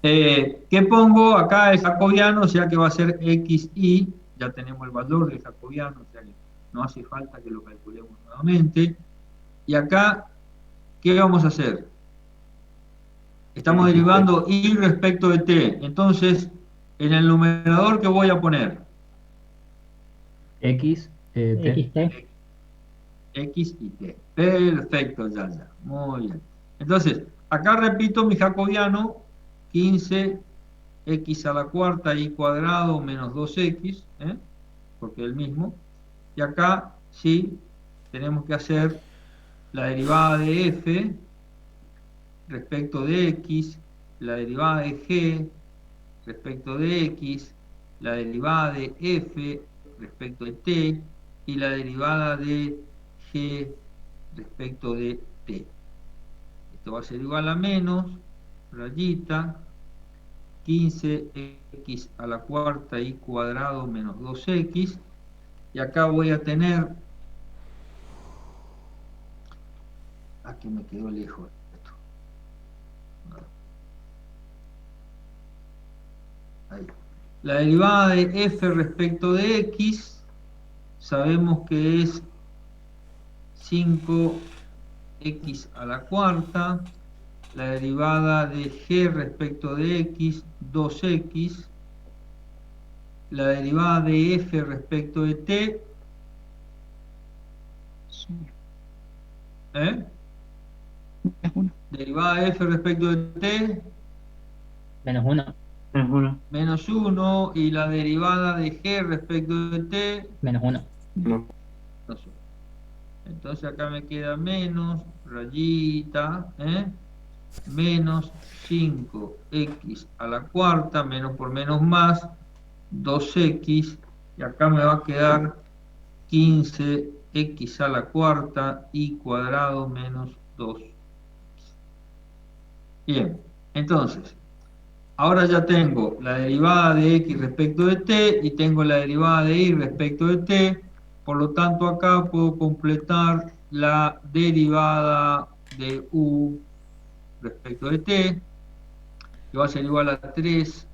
¿Qué pongo acá? El jacobiano, o sea que va a ser xy, ya tenemos el valor del jacobiano, o sea que no hace falta que lo calculemos nuevamente. Y acá, ¿qué vamos a hacer? Estamos derivando y respecto de t. Entonces, en el numerador, ¿qué voy a poner? X, T. XT. X y t. Perfecto, ya. Muy bien. Entonces, acá repito mi jacobiano, 15x a la cuarta y cuadrado menos 2x, porque es el mismo. Y acá, sí, tenemos que hacer la derivada de f respecto de x, la derivada de g respecto de x, la derivada de f respecto de t y la derivada de g respecto de t. Esto va a ser igual a menos, rayita, 15x a la cuarta y cuadrado menos 2x, y acá voy a tener, aquí me quedó lejos esto, ahí. La derivada de f respecto de x, sabemos que es 5x a la cuarta, la derivada de g respecto de x, 2x, la derivada de f respecto de t, derivada de f respecto de t, Menos 1. menos 1, y la derivada de g respecto de t, Menos 1. No. entonces acá me queda menos, rayita, menos 5x a la cuarta, menos por menos más, 2x, y acá me va a quedar 15x a la cuarta y cuadrado menos 2. Bien, entonces, ahora ya tengo la derivada de x respecto de t y tengo la derivada de y respecto de t, por lo tanto acá puedo completar la derivada de u respecto de t, que va a ser igual a 3x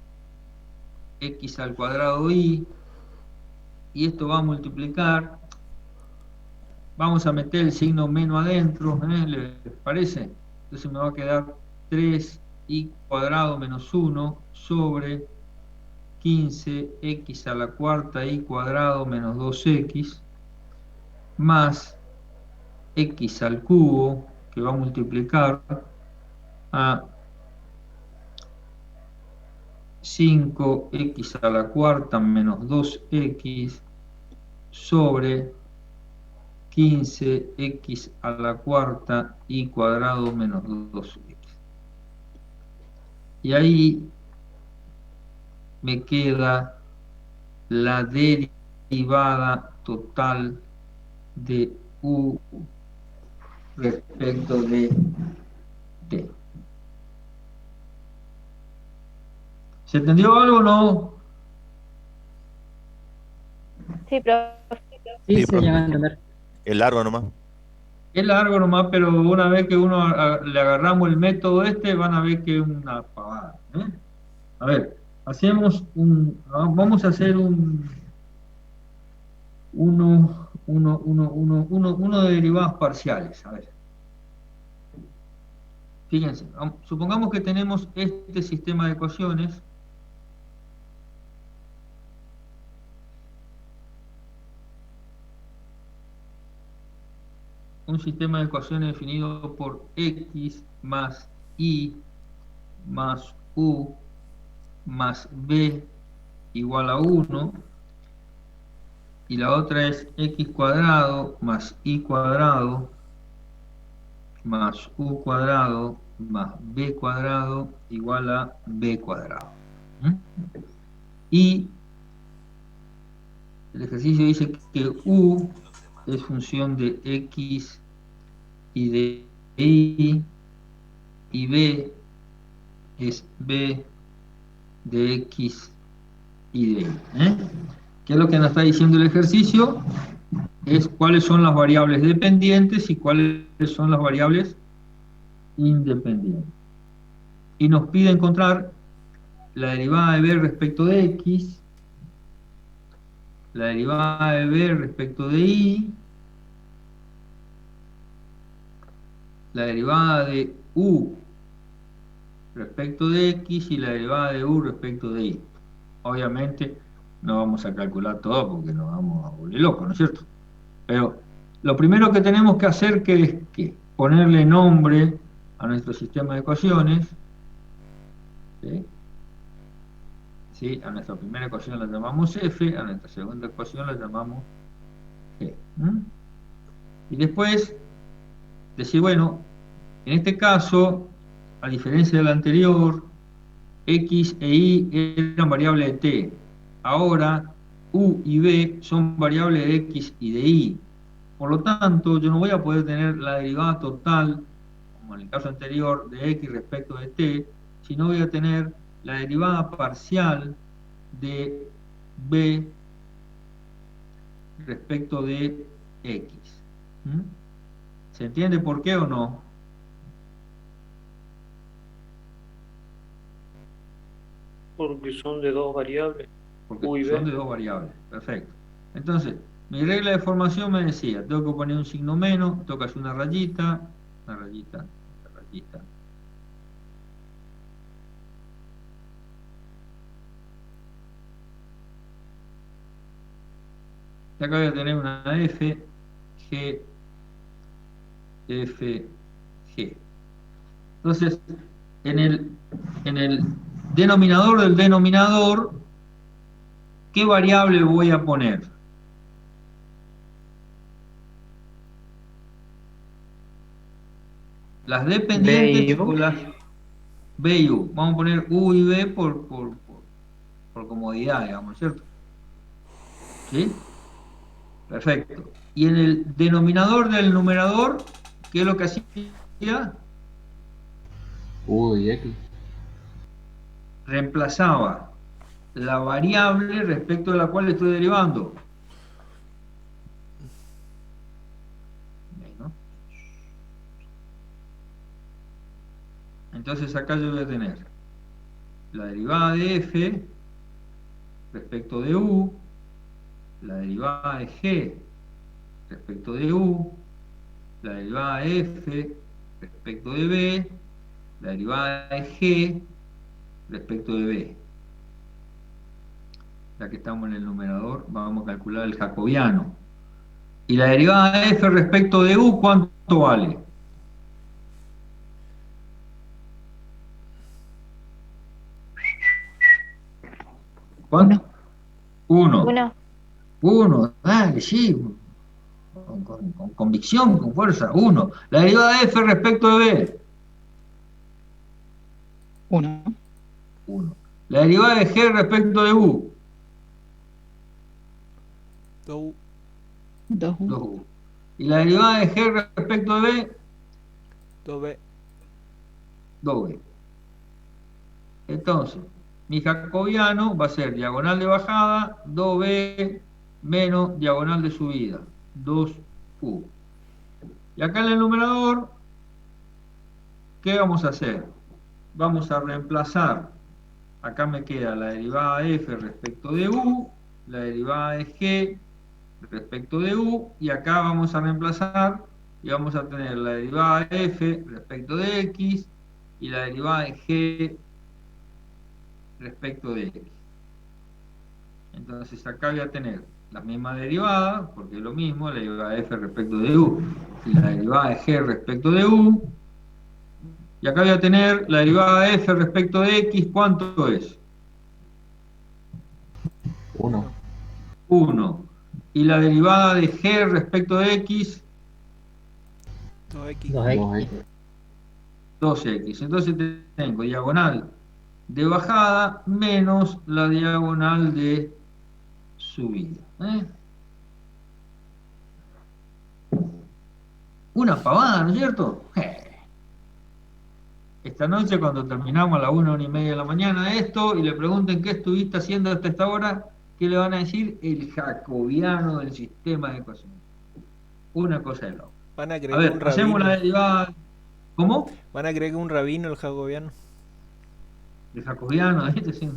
al cuadrado y esto va a multiplicar, vamos a meter el signo menos adentro, ¿les parece? Entonces me va a quedar 3y cuadrado menos 1 sobre 15x a la cuarta y cuadrado menos 2x más x al cubo, que va a multiplicar a 5x a la cuarta menos 2x sobre 15x a la cuarta y cuadrado menos 2x. Y ahí me queda la derivada total de u respecto de t. ¿Se entendió algo o no? Sí, profe. Sí, Sí, se profe. llega a entender. Es largo nomás. Es largo nomás, pero una vez que le agarramos el método van a ver que es una pavada. A ver, vamos a hacer uno de derivadas parciales. A ver. Fíjense, supongamos que tenemos este sistema de ecuaciones. Un sistema de ecuaciones definido por x más y más u más b igual a 1, y la otra es x cuadrado más y cuadrado más u cuadrado más b cuadrado igual a b cuadrado. Y el ejercicio dice que u es función de x y de y b es b de x y de y. ¿Qué es lo que nos está diciendo el ejercicio? Es cuáles son las variables dependientes y cuáles son las variables independientes. Y nos pide encontrar la derivada de b respecto de x, la derivada de b respecto de y, la derivada de u respecto de x y la derivada de u respecto de y. Obviamente no vamos a calcular todo porque nos vamos a volver locos, ¿no es cierto? Pero lo primero que tenemos que hacer es que ponerle nombre a nuestro sistema de ecuaciones. ¿Sí? A nuestra primera ecuación la llamamos f, a nuestra segunda ecuación la llamamos g. Y después decir, bueno, en este caso, a diferencia del anterior, x e y eran variables de t. Ahora, u y b son variables de x y de y. Por lo tanto, yo no voy a poder tener la derivada total, como en el caso anterior, de x respecto de t, sino voy a tener la derivada parcial de b respecto de x. ¿Se entiende por qué o no? Porque son de dos variables. Porque U y son B. de dos variables. Perfecto. Entonces, mi regla de formación me decía, tengo que poner un signo menos, tengo que hacer una rayita, una rayita. Y acá voy a tener una f, g, f, g. Entonces, en el denominador del denominador, ¿qué variable voy a poner? Las dependientes o las b y u. Vamos a poner u y b por comodidad, digamos, ¿cierto? ¿Sí? Perfecto. Y en el denominador del numerador, ¿qué es lo que hacía? U y x. Reemplazaba la variable respecto de la cual estoy derivando. Bueno. Entonces acá yo voy a tener la derivada de f respecto de u, la derivada de g respecto de u, la derivada de f respecto de b, la derivada de g respecto de b. Ya que estamos en el numerador, vamos a calcular el jacobiano. Y la derivada de f respecto de u, ¿cuánto vale? ¿Cuánto? 1. 1, dale, sí. Con convicción, con fuerza. 1. La derivada de f respecto de b. 1. 1. La derivada de g respecto de u. 2u. 2u. Y la derivada de g respecto de b. 2b. 2b. Entonces, mi jacobiano va a ser diagonal de bajada, 2b menos diagonal de subida, 2u. Y acá en el numerador, ¿qué vamos a hacer? Vamos a reemplazar, acá me queda la derivada de f respecto de u, la derivada de g respecto de u, y acá vamos a reemplazar y vamos a tener la derivada de f respecto de x y la derivada de g respecto de x. Entonces acá voy a tener la misma derivada, porque es lo mismo, la derivada de f respecto de u y la derivada de g respecto de u. Y acá voy a tener la derivada de f respecto de x, ¿cuánto es? 1. 1. Y la derivada de g respecto de x, 2x. 2x. 2x. Entonces tengo diagonal de bajada menos la diagonal de subida. Una pavada, ¿no es cierto? Esta noche, cuando terminamos a la 1:30 de la mañana esto, y le pregunten qué estuviste haciendo hasta esta hora, ¿qué le van a decir? El jacobiano del sistema de ecuaciones. Una cosa de loco. Van a creer A que ver, un hacemos rabino. la derivada. ¿Cómo? Van a creer que un rabino el jacobiano. El jacobiano, ¿viste? Sí.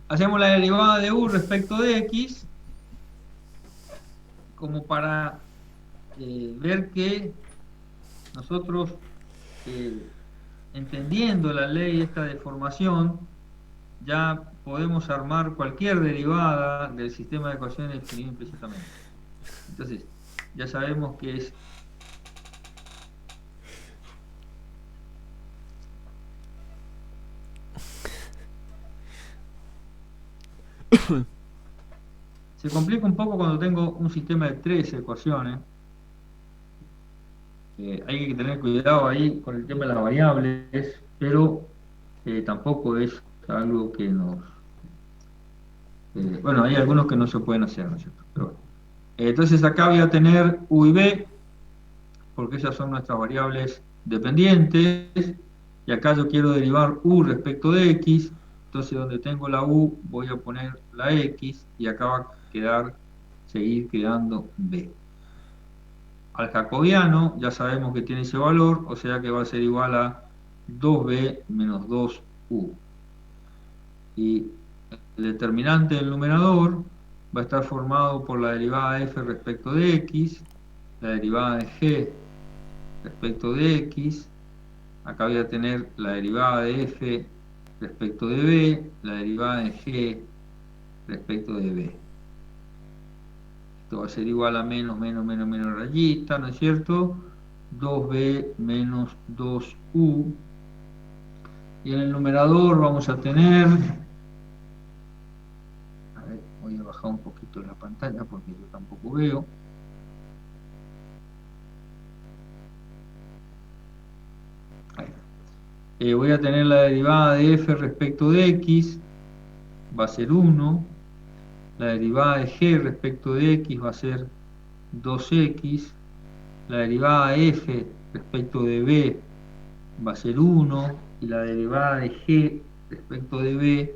Hacemos la derivada de u respecto de x, como para ver que nosotros, entendiendo la ley esta de formación, ya podemos armar cualquier derivada del sistema de ecuaciones definido implícitamente. Entonces, ya sabemos que es se complica un poco cuando tengo un sistema de 3 ecuaciones. Hay que tener cuidado ahí con el tema de las variables, pero tampoco es algo que nos... bueno, hay algunos que no se pueden hacer, ¿no es cierto? Pero bueno. Entonces acá voy a tener u y b, porque esas son nuestras variables dependientes, y acá yo quiero derivar u respecto de x, entonces donde tengo la u voy a poner la x, y acá va a seguir quedando b. Al jacobiano ya sabemos que tiene ese valor, o sea que va a ser igual a 2b menos 2u. Y el determinante del numerador va a estar formado por la derivada de f respecto de x, la derivada de g respecto de x, acá voy a tener la derivada de f respecto de b, la derivada de g respecto de b. Esto va a ser igual a menos rayita, ¿no es cierto? 2b menos 2u. Y en el numerador vamos a tener... A ver, voy a bajar un poquito la pantalla porque yo tampoco veo. Ahí. Voy a tener la derivada de f respecto de x, va a ser 1. La derivada de g respecto de x va a ser 2x. La derivada de f respecto de b va a ser 1. Y la derivada de g respecto de b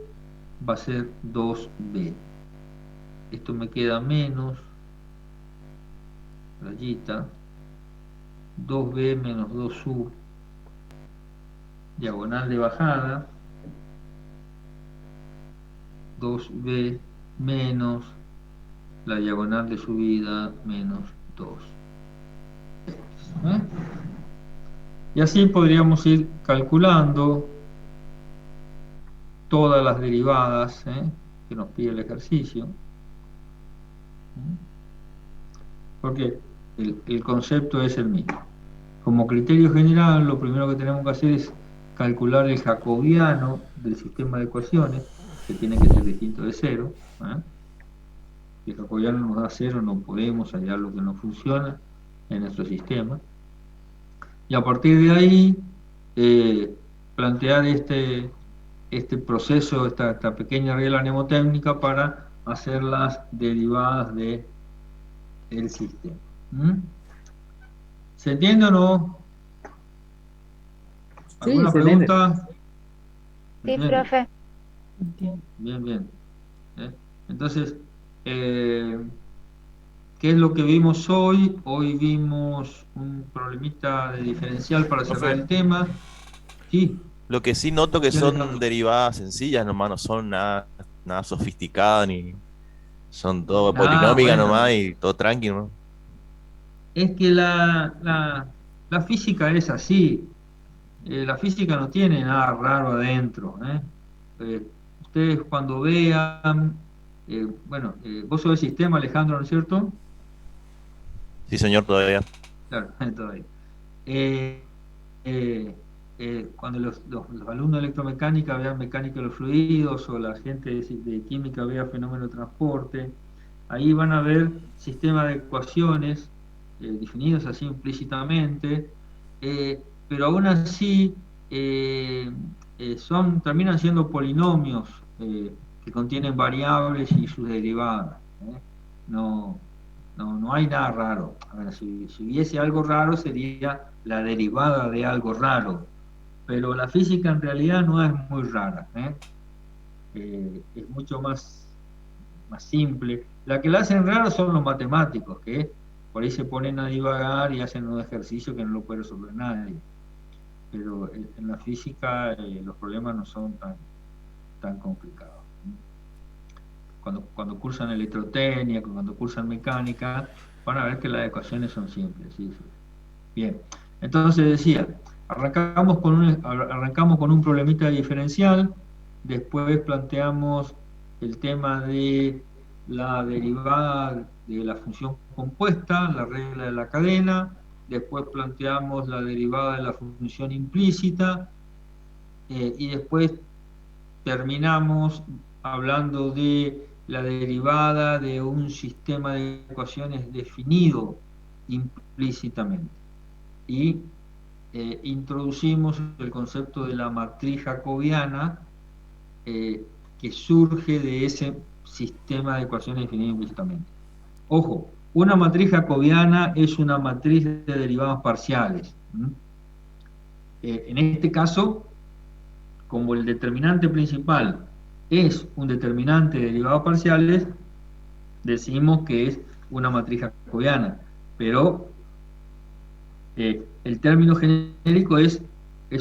va a ser 2b. Esto me queda menos, rayita, 2b menos 2u, diagonal de bajada, 2b menos la diagonal de subida menos 2. Y así podríamos ir calculando todas las derivadas que nos pide el ejercicio. Porque el concepto es el mismo. Como criterio general, lo primero que tenemos que hacer es calcular el jacobiano del sistema de ecuaciones, que tiene que ser distinto de 0. Si el jacobiano nos da 0, no podemos hallar lo que no funciona en nuestro sistema. Y a partir de ahí, plantear este proceso, esta pequeña regla mnemotécnica para hacer las derivadas del sistema. ¿Se entiende o no? ¿Alguna pregunta? Sí, profe. Bien. Entonces, ¿qué es lo que vimos hoy? Hoy vimos un problemita de diferencial para cerrar Profe. el tema. Sí, Lo que sí noto que sí, son Alejandro. derivadas sencillas nomás, no son nada sofisticadas, ni son todo Ah, polinómicas nomás bueno, y todo tranquilo, ¿no? es que la física es así. La física no tiene nada raro adentro, ¿eh? Ustedes cuando vean, bueno, vos sos del sistema, Alejandro, ¿no es cierto? Sí, señor, todavía. Claro, todavía. Eh, eh, cuando los alumnos de electromecánica vean mecánica de los fluidos o la gente de química vea fenómeno de transporte, ahí van a ver sistemas de ecuaciones definidos así implícitamente, pero aún así terminan siendo polinomios que contienen variables y sus derivadas. No, no hay nada raro. A ver, si hubiese algo raro sería la derivada de algo raro, pero la física en realidad no es muy rara, es mucho más simple. La que la hacen raro son los matemáticos, que por ahí se ponen a divagar y hacen un ejercicio que no lo puede resolver nadie. Pero en la física los problemas no son tan complicados. Cuando cursan electrotécnica, cuando cursan mecánica, van a ver que las ecuaciones son simples. ¿Sí? Bien, entonces decía, arrancamos con un problemita diferencial, después planteamos el tema de la derivada de la función compuesta, la regla de la cadena, después planteamos la derivada de la función implícita, y después terminamos hablando de la derivada de un sistema de ecuaciones definido implícitamente. Y introducimos el concepto de la matriz jacobiana que surge de ese sistema de ecuaciones definido implícitamente. Ojo, una matriz jacobiana es una matriz de derivadas parciales. En este caso, como el determinante principal es un determinante de derivadas parciales, decimos que es una matriz jacobiana, pero el término genérico es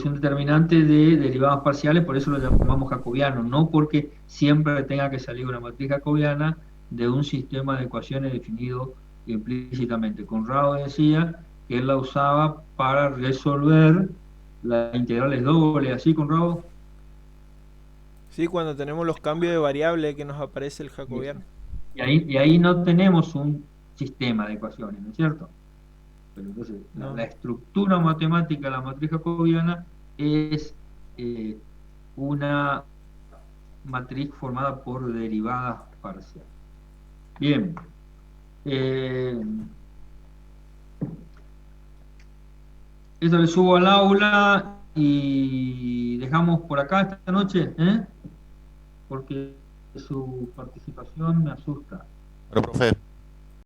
un determinante de derivadas parciales, por eso lo llamamos jacobiano, no porque siempre tenga que salir una matriz jacobiana de un sistema de ecuaciones definido implícitamente. Conrado decía que él la usaba para resolver las integrales dobles, ¿así, Conrado? Sí, cuando tenemos los cambios de variable que nos aparece el jacobiano. Y ahí no tenemos un sistema de ecuaciones, ¿no es cierto? Pero entonces, No. la estructura matemática de la matriz jacobiana es una matriz formada por derivadas parciales. Bien. Esto le subo al aula y dejamos por acá esta noche, porque su participación me asusta. Pero, profe.